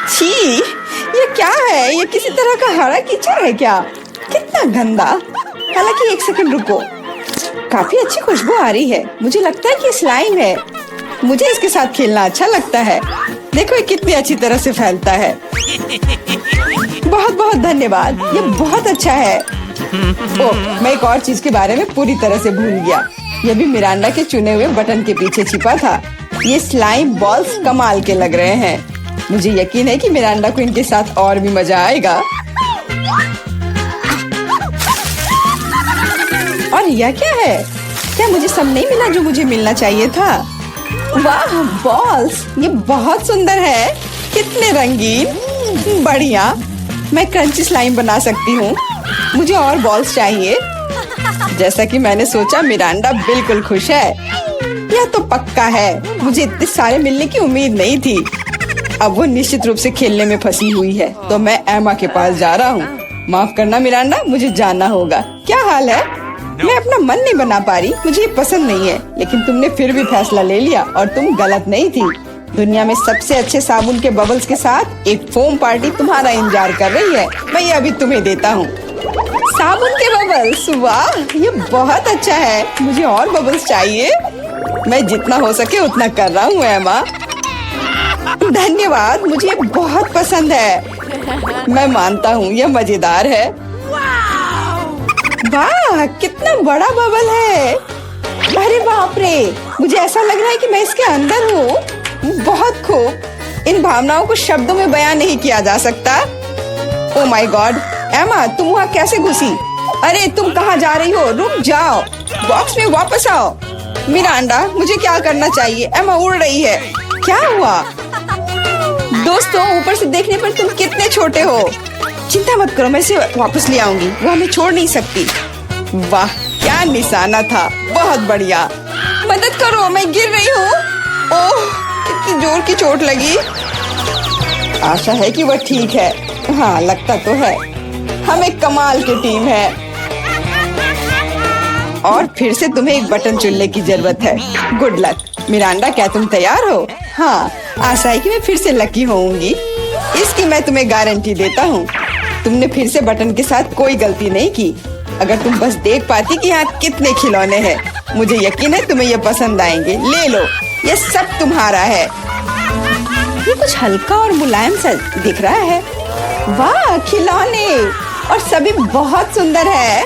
[SPEAKER 2] छी, ये क्या है? ये किसी तरह का हरा कीचड़ है क्या? कितना गंदा। हालांकि एक सेकंड रुको, काफी अच्छी खुशबू आ रही है। मुझे लगता है कि स्लाइम है। मुझे इसके साथ खेलना अच्छा लगता है। देखो ये कितनी अच्छी तरह से फैलता है। बहुत बहुत धन्यवाद, ये बहुत अच्छा है। ओह, मैं एक और चीज के बारे में पूरी तरह से भूल गया। ये भी मिरांडा के चुने हुए बटन के पीछे छिपा था। ये स्लाइम बॉल्स कमाल के लग रहे हैं। मुझे यकीन है कि मिरांडा को इनके साथ और भी मजा आएगा। और यह क्या है? क्या मुझे सब नहीं मिला जो मुझे मिलना चाहिए था? वाह, बॉल्स, ये बहुत सुंदर है। कितने रंगीन। बढ़िया, मैं क्रंची स्लाइम बना सकती हूँ। मुझे और बॉल्स चाहिए। जैसा कि मैंने सोचा, मिरांडा बिल्कुल खुश है। यह तो पक्का है। मुझे इतने सारे मिलने की उम्मीद नहीं थी। अब वो निश्चित रूप से खेलने में फंसी हुई है, तो मैं एमा के पास जा रहा हूँ। माफ करना मिरांडा, मुझे जाना होगा। क्या हाल है? मैं अपना मन नहीं बना पा रही। मुझे ये पसंद नहीं है, लेकिन तुमने फिर भी फैसला ले लिया और तुम गलत नहीं थी। दुनिया में सबसे अच्छे साबुन के बबल्स के साथ एक फोम पार्टी तुम्हारा इंतजार कर रही है। मैं ये अभी तुम्हें देता हूँ। साबुन के बबल्स, वाह, ये बहुत अच्छा है। मुझे और बबल्स चाहिए। मैं जितना हो सके उतना कर रहा हूँ एमा। धन्यवाद, मुझे ये बहुत पसंद है। मैं मानता हूँ यह मजेदार है। वाह, कितना बड़ा बबल है। अरे बाप रे, मुझे ऐसा लग रहा है कि मैं इसके अंदर हूँ। बहुत खूब। इन भावनाओं को शब्दों में बयान नहीं किया जा सकता। ओह माय गॉड, एमा, तुम वहाँ कैसे घुसी? अरे तुम कहाँ जा रही हो? रुक जाओ, बॉक्स में वापस आओ। मिरांडा, मुझे क्या करना चाहिए? एमा उड़ रही है। क्या हुआ? दोस्तों, ऊपर से देखने पर तुम कितने छोटे हो। चिंता मत करो, मैं इसे वापस ले आऊंगी। वो हमें छोड़ नहीं सकती। वाह, क्या निशाना था। बहुत बढ़िया। मदद करो, मैं गिर रही हूँ। ओह, कितनी जोर की चोट लगी। आशा है कि वह ठीक है। हाँ, लगता तो है। हम एक कमाल की टीम है। और फिर से तुम्हें एक बटन चुनने की जरूरत है। Good luck. मिरांडा, क्या तुम तैयार हो? हाँ, आशा है कि मैं फिर से लकी होऊंगी। इसकी मैं तुम्हें गारंटी देता हूँ। तुमने फिर से बटन के साथ कोई गलती नहीं की। अगर तुम बस देख पाती कि यहाँ कितने खिलौने हैं। मुझे यकीन है तुम्हें ये पसंद आएंगे। ले लो, ये सब तुम्हारा है। ये कुछ हल्का और मुलायम सा दिख रहा है। वाह, खिलौने, और सभी बहुत सुंदर है।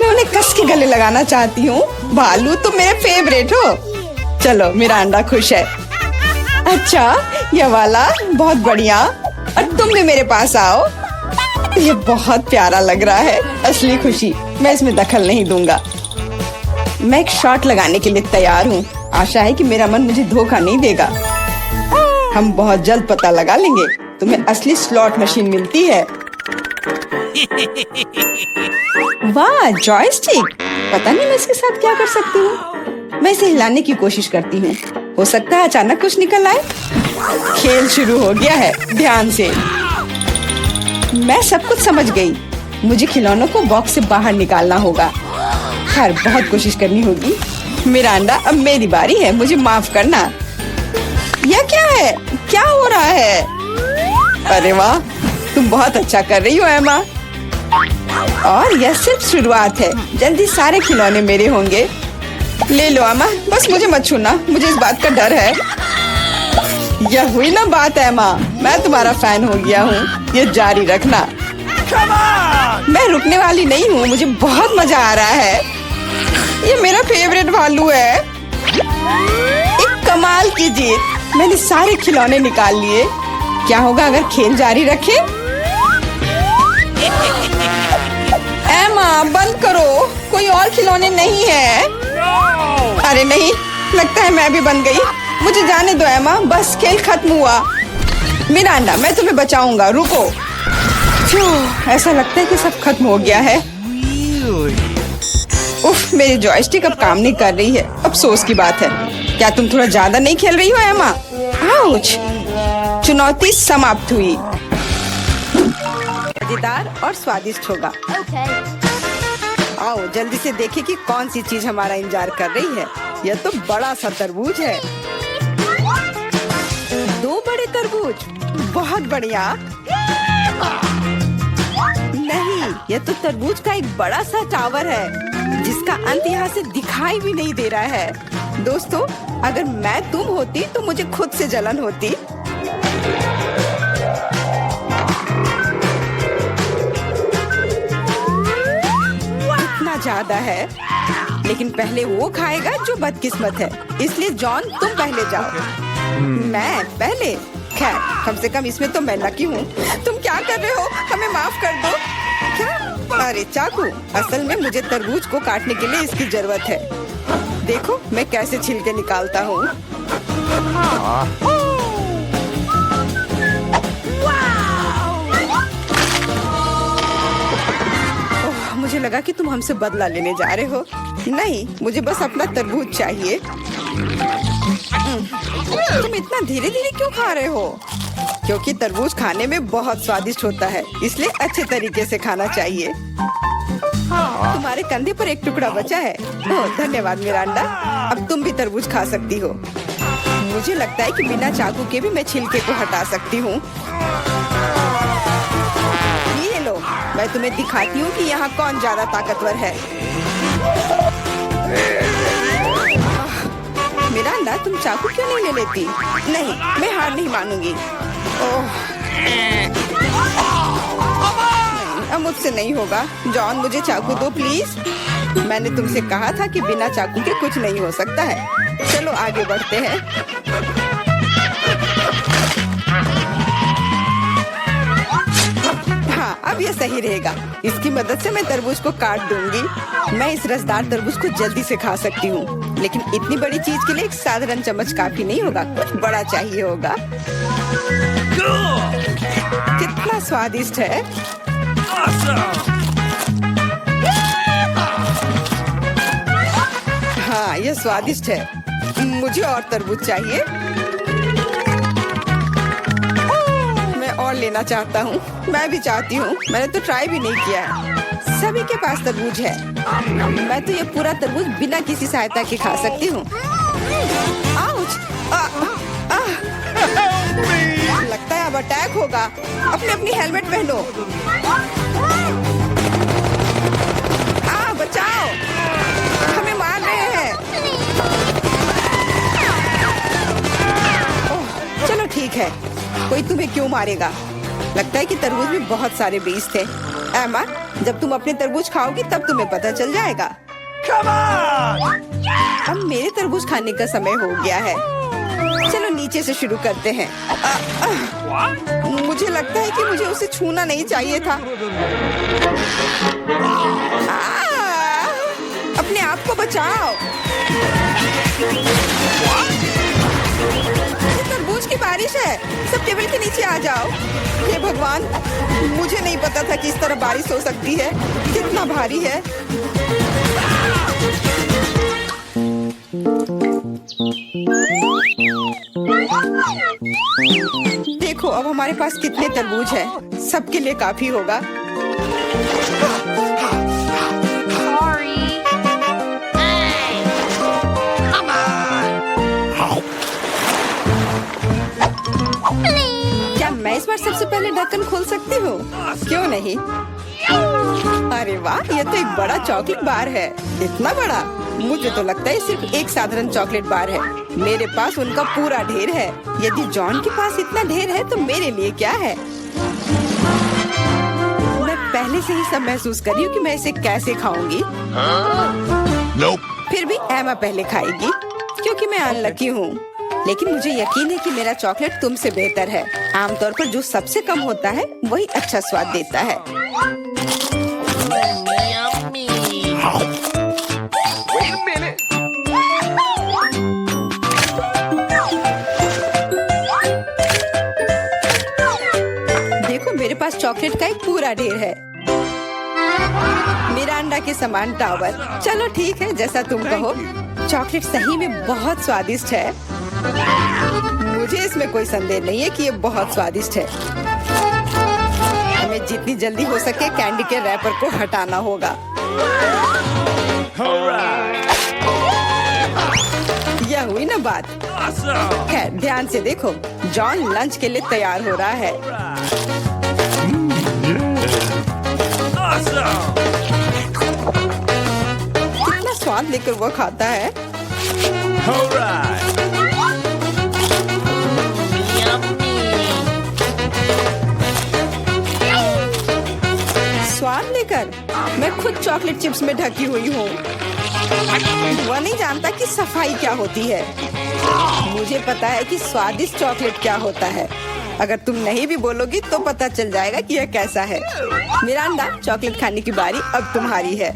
[SPEAKER 2] मैं उन्हें कस के गले लगाना चाहती हूँ। भालू, तुम मेरे फेवरेट हो। चलो, मिरांडा खुश है। अच्छा, ये वाला बहुत बढ़िया। और तुम भी मेरे पास आओ। ये बहुत प्यारा लग रहा है। असली खुशी। मैं इसमें दखल नहीं दूंगा। मैं एक शॉट लगाने के लिए तैयार हूँ। आशा है कि मेरा मन मुझे धोखा नहीं देगा। हम बहुत जल्द पता लगा लेंगे। तुम्हें असली स्लॉट मशीन मिलती है। वाह, जॉयस्टिक। पता नहीं मैं इसके साथ क्या कर सकती हूँ। मैं इसे हिलाने की कोशिश करती हूँ। हो सकता है अचानक कुछ निकल आए। खेल शुरू हो गया है। ध्यान से। मैं सब कुछ समझ गई। मुझे खिलौनों को बॉक्स से बाहर निकालना होगा। खैर, बहुत कोशिश करनी होगी। मिरांडा, अब मेरी बारी है। मुझे माफ करना। यह क्या है? क्या हो रहा है? अरे वाह, तुम बहुत अच्छा कर रही हो एमा। और यह सिर्फ शुरुआत है। जल्दी सारे खिलौने मेरे होंगे। ले लो एमा, बस मुझे मत छूना। मुझे इस बात का डर है। यह हुई ना बात एमा। मैं तुम्हारा फैन हो गया हूँ। ये जारी रखना। मैं रुकने वाली नहीं हूँ। मुझे बहुत मजा आ रहा है। ये मेरा फेवरेट भालू है। एक कमाल की जीत। मैंने सारे खिलौने निकाल लिए। क्या होगा अगर खेल जारी रखे? एमा, बंद करो। कोई और खिलौने नहीं है। अरे नहीं, लगता है मैं भी बन गई। मुझे जाने दो एमा, बस खेल खत्म हुआ। मिरांडा, मैं तुम्हें बचाऊंगा। रुको। ऐसा लगता है कि सब खत्म हो गया है। उफ, मेरी जॉयस्टिक अब काम नहीं कर रही है। अफसोस की बात है। क्या तुम थोड़ा ज्यादा नहीं खेल रही हो एमा? आउच। चुनौती समाप्त हुई। मजेदार और स्वादिष्ट होगा। आओ जल्दी से देखें कि कौन सी चीज हमारा इंतजार कर रही है। यह तो बड़ा सा तरबूज है। 2 बड़े तरबूज। बहुत बढ़िया। नहीं, यह तो तरबूज का एक बड़ा सा टावर है जिसका अंत यहाँ से दिखाई भी नहीं दे रहा है। दोस्तों, अगर मैं तुम होती तो मुझे खुद से जलन होती। इतना ज्यादा है। लेकिन पहले वो खाएगा जो बदकिस्मत है। इसलिए जॉन, तुम पहले जाओ। मैं पहले? खैर, कम से कम इसमें तो मैं लकी हूँ। तुम क्या कर रहे हो? हमें माफ कर दो। क्या? अरे चाकू, असल में मुझे तरबूज को काटने के लिए इसकी जरूरत है। देखो मैं कैसे छिलके निकालता हूँ। मुझे लगा कि तुम हमसे बदला लेने जा रहे हो। नहीं, मुझे बस अपना तरबूज चाहिए। तुम इतना धीरे धीरे क्यों खा रहे हो? क्योंकि तरबूज खाने में बहुत स्वादिष्ट होता है, इसलिए अच्छे तरीके से खाना चाहिए। तुम्हारे कंधे पर एक टुकड़ा बचा है। ओह, धन्यवाद मिरांडा। अब तुम भी तरबूज खा सकती हो। मुझे लगता है कि बिना चाकू के भी मैं छिलके को हटा सकती हूँ। ये लो, मैं तुम्हें दिखाती हूँ कि यहाँ कौन ज्यादा ताकतवर है। मिरांडा, तुम चाकू क्यों नहीं ले लेती? नहीं, मैं हार नहीं मानूंगी। ओह, अब मुझसे नहीं होगा। जॉन, मुझे चाकू दो प्लीज। मैंने तुमसे कहा था कि बिना चाकू के कुछ नहीं हो सकता है। चलो आगे बढ़ते हैं। हाँ, अब
[SPEAKER 1] अब ये सही रहेगा। इसकी मदद से मैं तरबूज को काट दूंगी। मैं इस रसदार तरबूज को जल्दी से खा सकती हूँ, लेकिन इतनी बड़ी चीज के लिए एक साधारण चम्मच काफी नहीं होगा, कुछ बड़ा चाहिए होगा। कितना स्वादिष्ट है। हाँ, ये स्वादिष्ट है। मुझे और तरबूज चाहिए। मैं और लेना चाहता हूँ। मैं भी चाहती हूँ। मैंने तो ट्राई भी नहीं किया है। सभी के पास तरबूज है। मैं तो ये पूरा तरबूज बिना किसी सहायता के खा सकती हूँ। आउच! लगता है अब अटैक होगा। अपनी हेलमेट पहनो। बचाओ! हमें मार रहे हैं। ओह, चलो ठीक है। कोई तुम्हें क्यों मारेगा? लगता है कि तरबूज में बहुत सारे बीज थे। एमा, जब तुम अपने तरबूज खाओगी तब तुम्हें पता चल जाएगा। अब मेरे तरबूज खाने का समय हो गया है। चलो नीचे से शुरू करते हैं। मुझे लगता है कि मुझे उसे छूना नहीं चाहिए था। अपने आप को बचाओ। ये तरबूज की बारिश है। सब टेबल के नीचे आ जाओ। हे भगवान, मुझे नहीं पता था कि इस तरह बारिश हो सकती है। कितना भारी है। देखो अब हमारे पास कितने तरबूज हैं। सबके लिए काफी होगा। क्या मैं इस बार सबसे पहले ढक्कन खोल सकती हूँ? क्यों नहीं? अरे वाह, ये तो एक बड़ा चॉकलेट बार है। इतना बड़ा? मुझे तो लगता है सिर्फ एक साधारण चॉकलेट बार है। मेरे पास उनका पूरा ढेर है। यदि जॉन के पास इतना ढेर है तो मेरे लिए क्या है? मैं पहले से ही सब महसूस कर रही हूँ कि मैं इसे कैसे खाऊंगी। फिर भी एमा पहले खाएगी क्योंकि मैं अनलकी हूँ। लेकिन मुझे यकीन है कि मेरा चॉकलेट तुमसे बेहतर है। आमतौर पर जो सबसे कम होता है वही अच्छा स्वाद देता है। देखो मेरे पास चॉकलेट का एक पूरा ढेर है। मेरा अंडा के समान टावर। चलो ठीक है, जैसा तुम कहो। चॉकलेट सही में बहुत स्वादिष्ट है। मुझे इसमें कोई संदेह नहीं है कि ये बहुत स्वादिष्ट है। हमें जितनी जल्दी हो सके कैंडी के रैपर को हटाना होगा। यह हुई ना बात। खैर ध्यान से देखो, जॉन लंच के लिए तैयार हो रहा है। कितना स्वाद लेकर वो खाता है। स्वाद लेकर मैं खुद चॉकलेट चिप्स में ढकी हुई हूँ। वह नहीं जानता कि सफाई क्या होती है। मुझे पता है कि स्वादिष्ट चॉकलेट क्या होता है। अगर तुम नहीं भी बोलोगी तो पता चल जाएगा कि यह कैसा है। मिरांडा, चॉकलेट खाने की बारी अब तुम्हारी है।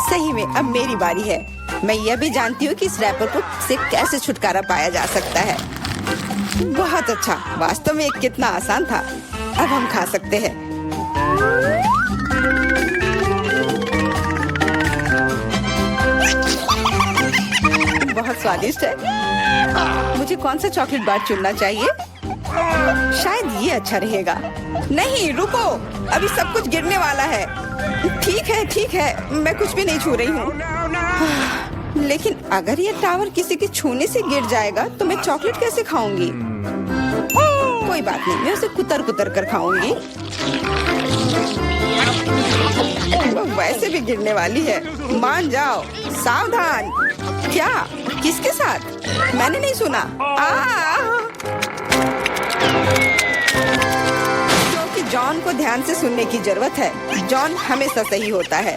[SPEAKER 1] सही में अब मेरी बारी है। मैं यह भी जानती हूँ कि इस रैपर को से कैसे छुटकारा पाया जा सकता है। बहुत अच्छा, वास्तव में ये कितना आसान था। अब हम खा सकते हैं। बहुत स्वादिष्ट है। मुझे कौन सा चॉकलेट बार चुनना चाहिए? शायद ये अच्छा रहेगा। नहीं रुको, अभी सब कुछ गिरने वाला है। ठीक है, मैं कुछ भी नहीं छू रही हूँ। लेकिन अगर ये टावर किसी के छूने से गिर जाएगा तो मैं चॉकलेट कैसे खाऊंगी? कोई बात नहीं, मैं उसे कुतर कुतर कर खाऊंगी। वो वैसे भी गिरने वाली है। मान जाओ। सावधान। क्या? किसके साथ? मैंने नहीं सुना। क्योंकि जॉन को ध्यान से सुनने की जरूरत है। जॉन हमेशा सही होता है।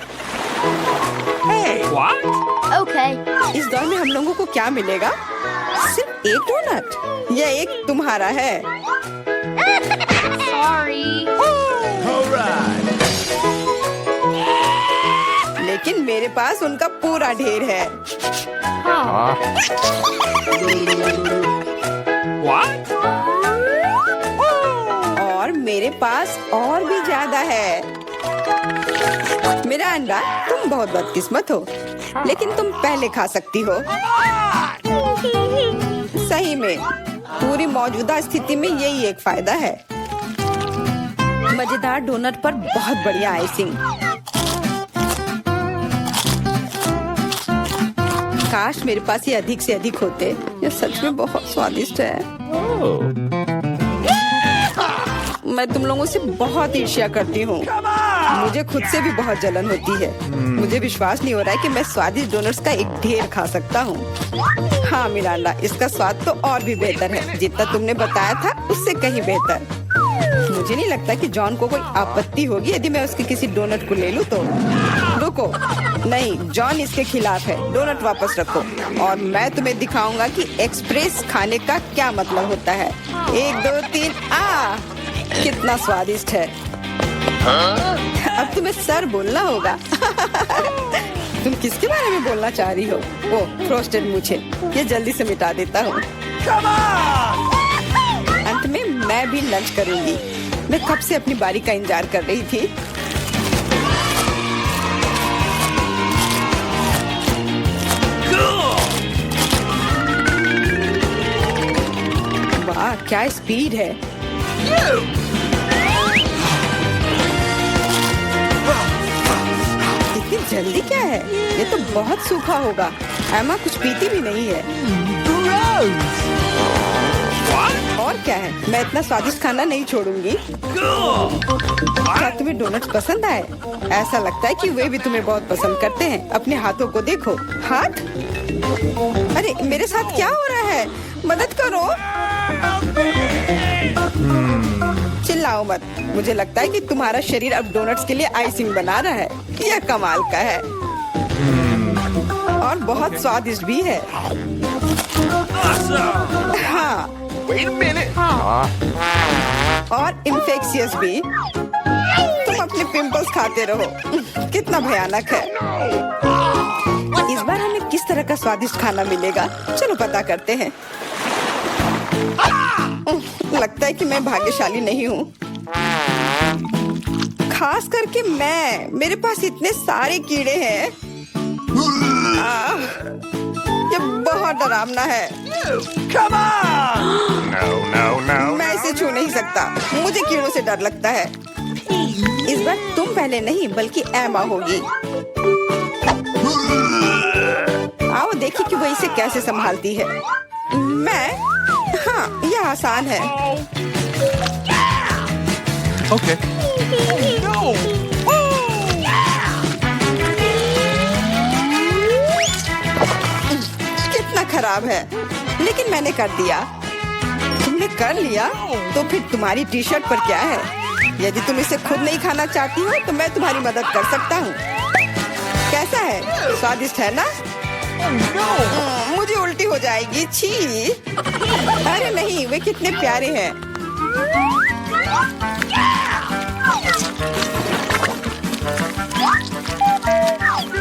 [SPEAKER 3] Okay.
[SPEAKER 1] इस दौर में हम लोगों को क्या मिलेगा? सिर्फ एक डोनट। यह एक तुम्हारा है।
[SPEAKER 3] Sorry.
[SPEAKER 1] लेकिन मेरे पास उनका पूरा ढेर है। और मेरे पास और भी ज्यादा है। मेरा अंडा, तुम बहुत बदकिस्मत हो, लेकिन तुम पहले खा सकती हो। सही में पूरी मौजूदा स्थिति में यही एक फायदा है। मजेदार डोनट पर बहुत बढ़िया आइसिंग। काश मेरे पास ये अधिक से अधिक होते। ये सच में बहुत स्वादिष्ट है। मैं तुम लोगों से बहुत ईर्ष्या करती हूँ। मुझे खुद से भी बहुत जलन होती है। मुझे विश्वास नहीं हो रहा है कि मैं स्वादिष्ट डोनट्स का एक ढेर खा सकता हूँ। हाँ मिरांडा, इसका स्वाद तो और भी बेहतर है। जितना तुमने बताया था उससे कहीं बेहतर। मुझे नहीं लगता कि जॉन को कोई आपत्ति होगी यदि मैं उसके किसी डोनट को ले लूं तो। रुको, नहीं, जॉन इसके खिलाफ है। डोनट वापस रखो और मैं तुम्हें दिखाऊंगा कि एक्सप्रेस खाने का क्या मतलब होता है। 1 2 3 आ, कितना स्वादिष्ट है। अब तुम्हें सर बोलना होगा। तुम किसके बारे में बोलना चाह रही हो? ओ, फ्रोस्टेड मूछें। ये जल्दी से मिटा देता हूँ। अंत में मैं भी लंच करूंगी। मैं कब से अपनी बारी का इंतजार कर रही थी। वाह, क्या स्पीड है। इतनी जल्दी क्या है? ये तो बहुत सूखा होगा। एमा कुछ पीती भी नहीं है। और क्या है, मैं इतना स्वादिष्ट खाना नहीं छोड़ूंगी। क्या तुम्हें डोनट्स पसंद आए? ऐसा लगता है कि वे भी तुम्हें बहुत पसंद करते हैं। अपने हाथों को देखो। हाथ? अरे मेरे साथ क्या हो रहा है? मदद करो। चिल्लाओ मत। मुझे लगता है कि तुम्हारा शरीर अब डोनट्स के लिए आइसिंग बना रहा है। यह कमाल का है और बहुत स्वादिष्ट भी है। हाँ, और इन्फेक्शियस भी। तुम अपने पिंपल्स खाते रहो। कितना भयानक है। इस बार हमें किस तरह का स्वादिष्ट खाना मिलेगा? चलो पता करते हैं। लगता है कि मैं भाग्यशाली नहीं हूँ, खास करके मैं। मेरे पास इतने सारे कीड़े हैं। ये बहुत डरावना है। मैं इसे छू नहीं सकता। मुझे कीड़ों से डर लगता है। इस बार तुम पहले नहीं बल्कि एमा होगी। आओ देखिए कि वो इसे कैसे संभालती है। मैं? हाँ, यह आसान है।
[SPEAKER 3] Okay.
[SPEAKER 1] कितना खराब है, लेकिन मैंने कर दिया। तुमने कर लिया तो फिर तुम्हारी टी शर्ट पर क्या है? यदि तुम इसे खुद नहीं खाना चाहती हो तो मैं तुम्हारी मदद कर सकता हूँ। कैसा है? स्वादिष्ट है ना? मुझे उल्टी हो जाएगी। छी। अरे नहीं, वे कितने प्यारे हैं।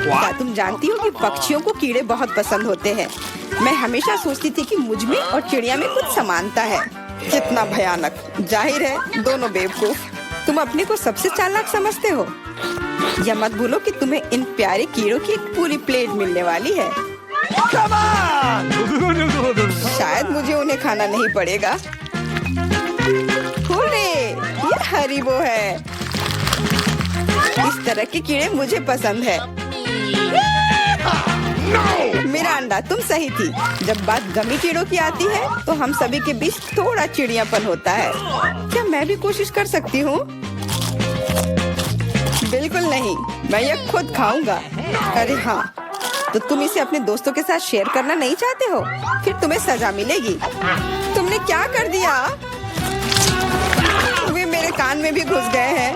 [SPEAKER 1] क्या तुम जानती हो कि पक्षियों को कीड़े बहुत पसंद होते हैं? मैं हमेशा सोचती थी कि मुझ में और चिड़िया में कुछ समानता है। कितना भयानक। जाहिर है दोनों बेवकूफ। तुम अपने को सबसे चालाक समझते हो। या मत भूलो कि तुम्हें इन प्यारे कीड़ों की एक पूरी प्लेट मिलने वाली है। शायद मुझे उन्हें खाना नहीं पड़ेगा। हुर्रे, ये हरीबो है। इस तरह के कीड़े मुझे पसंद है। मिरांडा, तुम सही थी। जब बात गमी कीड़ों की आती है तो हम सभी के बीच थोड़ा चिड़ियापन होता है। क्या मैं भी कोशिश कर सकती हूँ? बिल्कुल नहीं, मैं ये खुद खाऊंगा। अरे हाँ, तो तुम इसे अपने दोस्तों के साथ शेयर करना नहीं चाहते हो? फिर तुम्हें सजा मिलेगी। तुमने क्या कर दिया? वे मेरे कान में भी घुस गए हैं।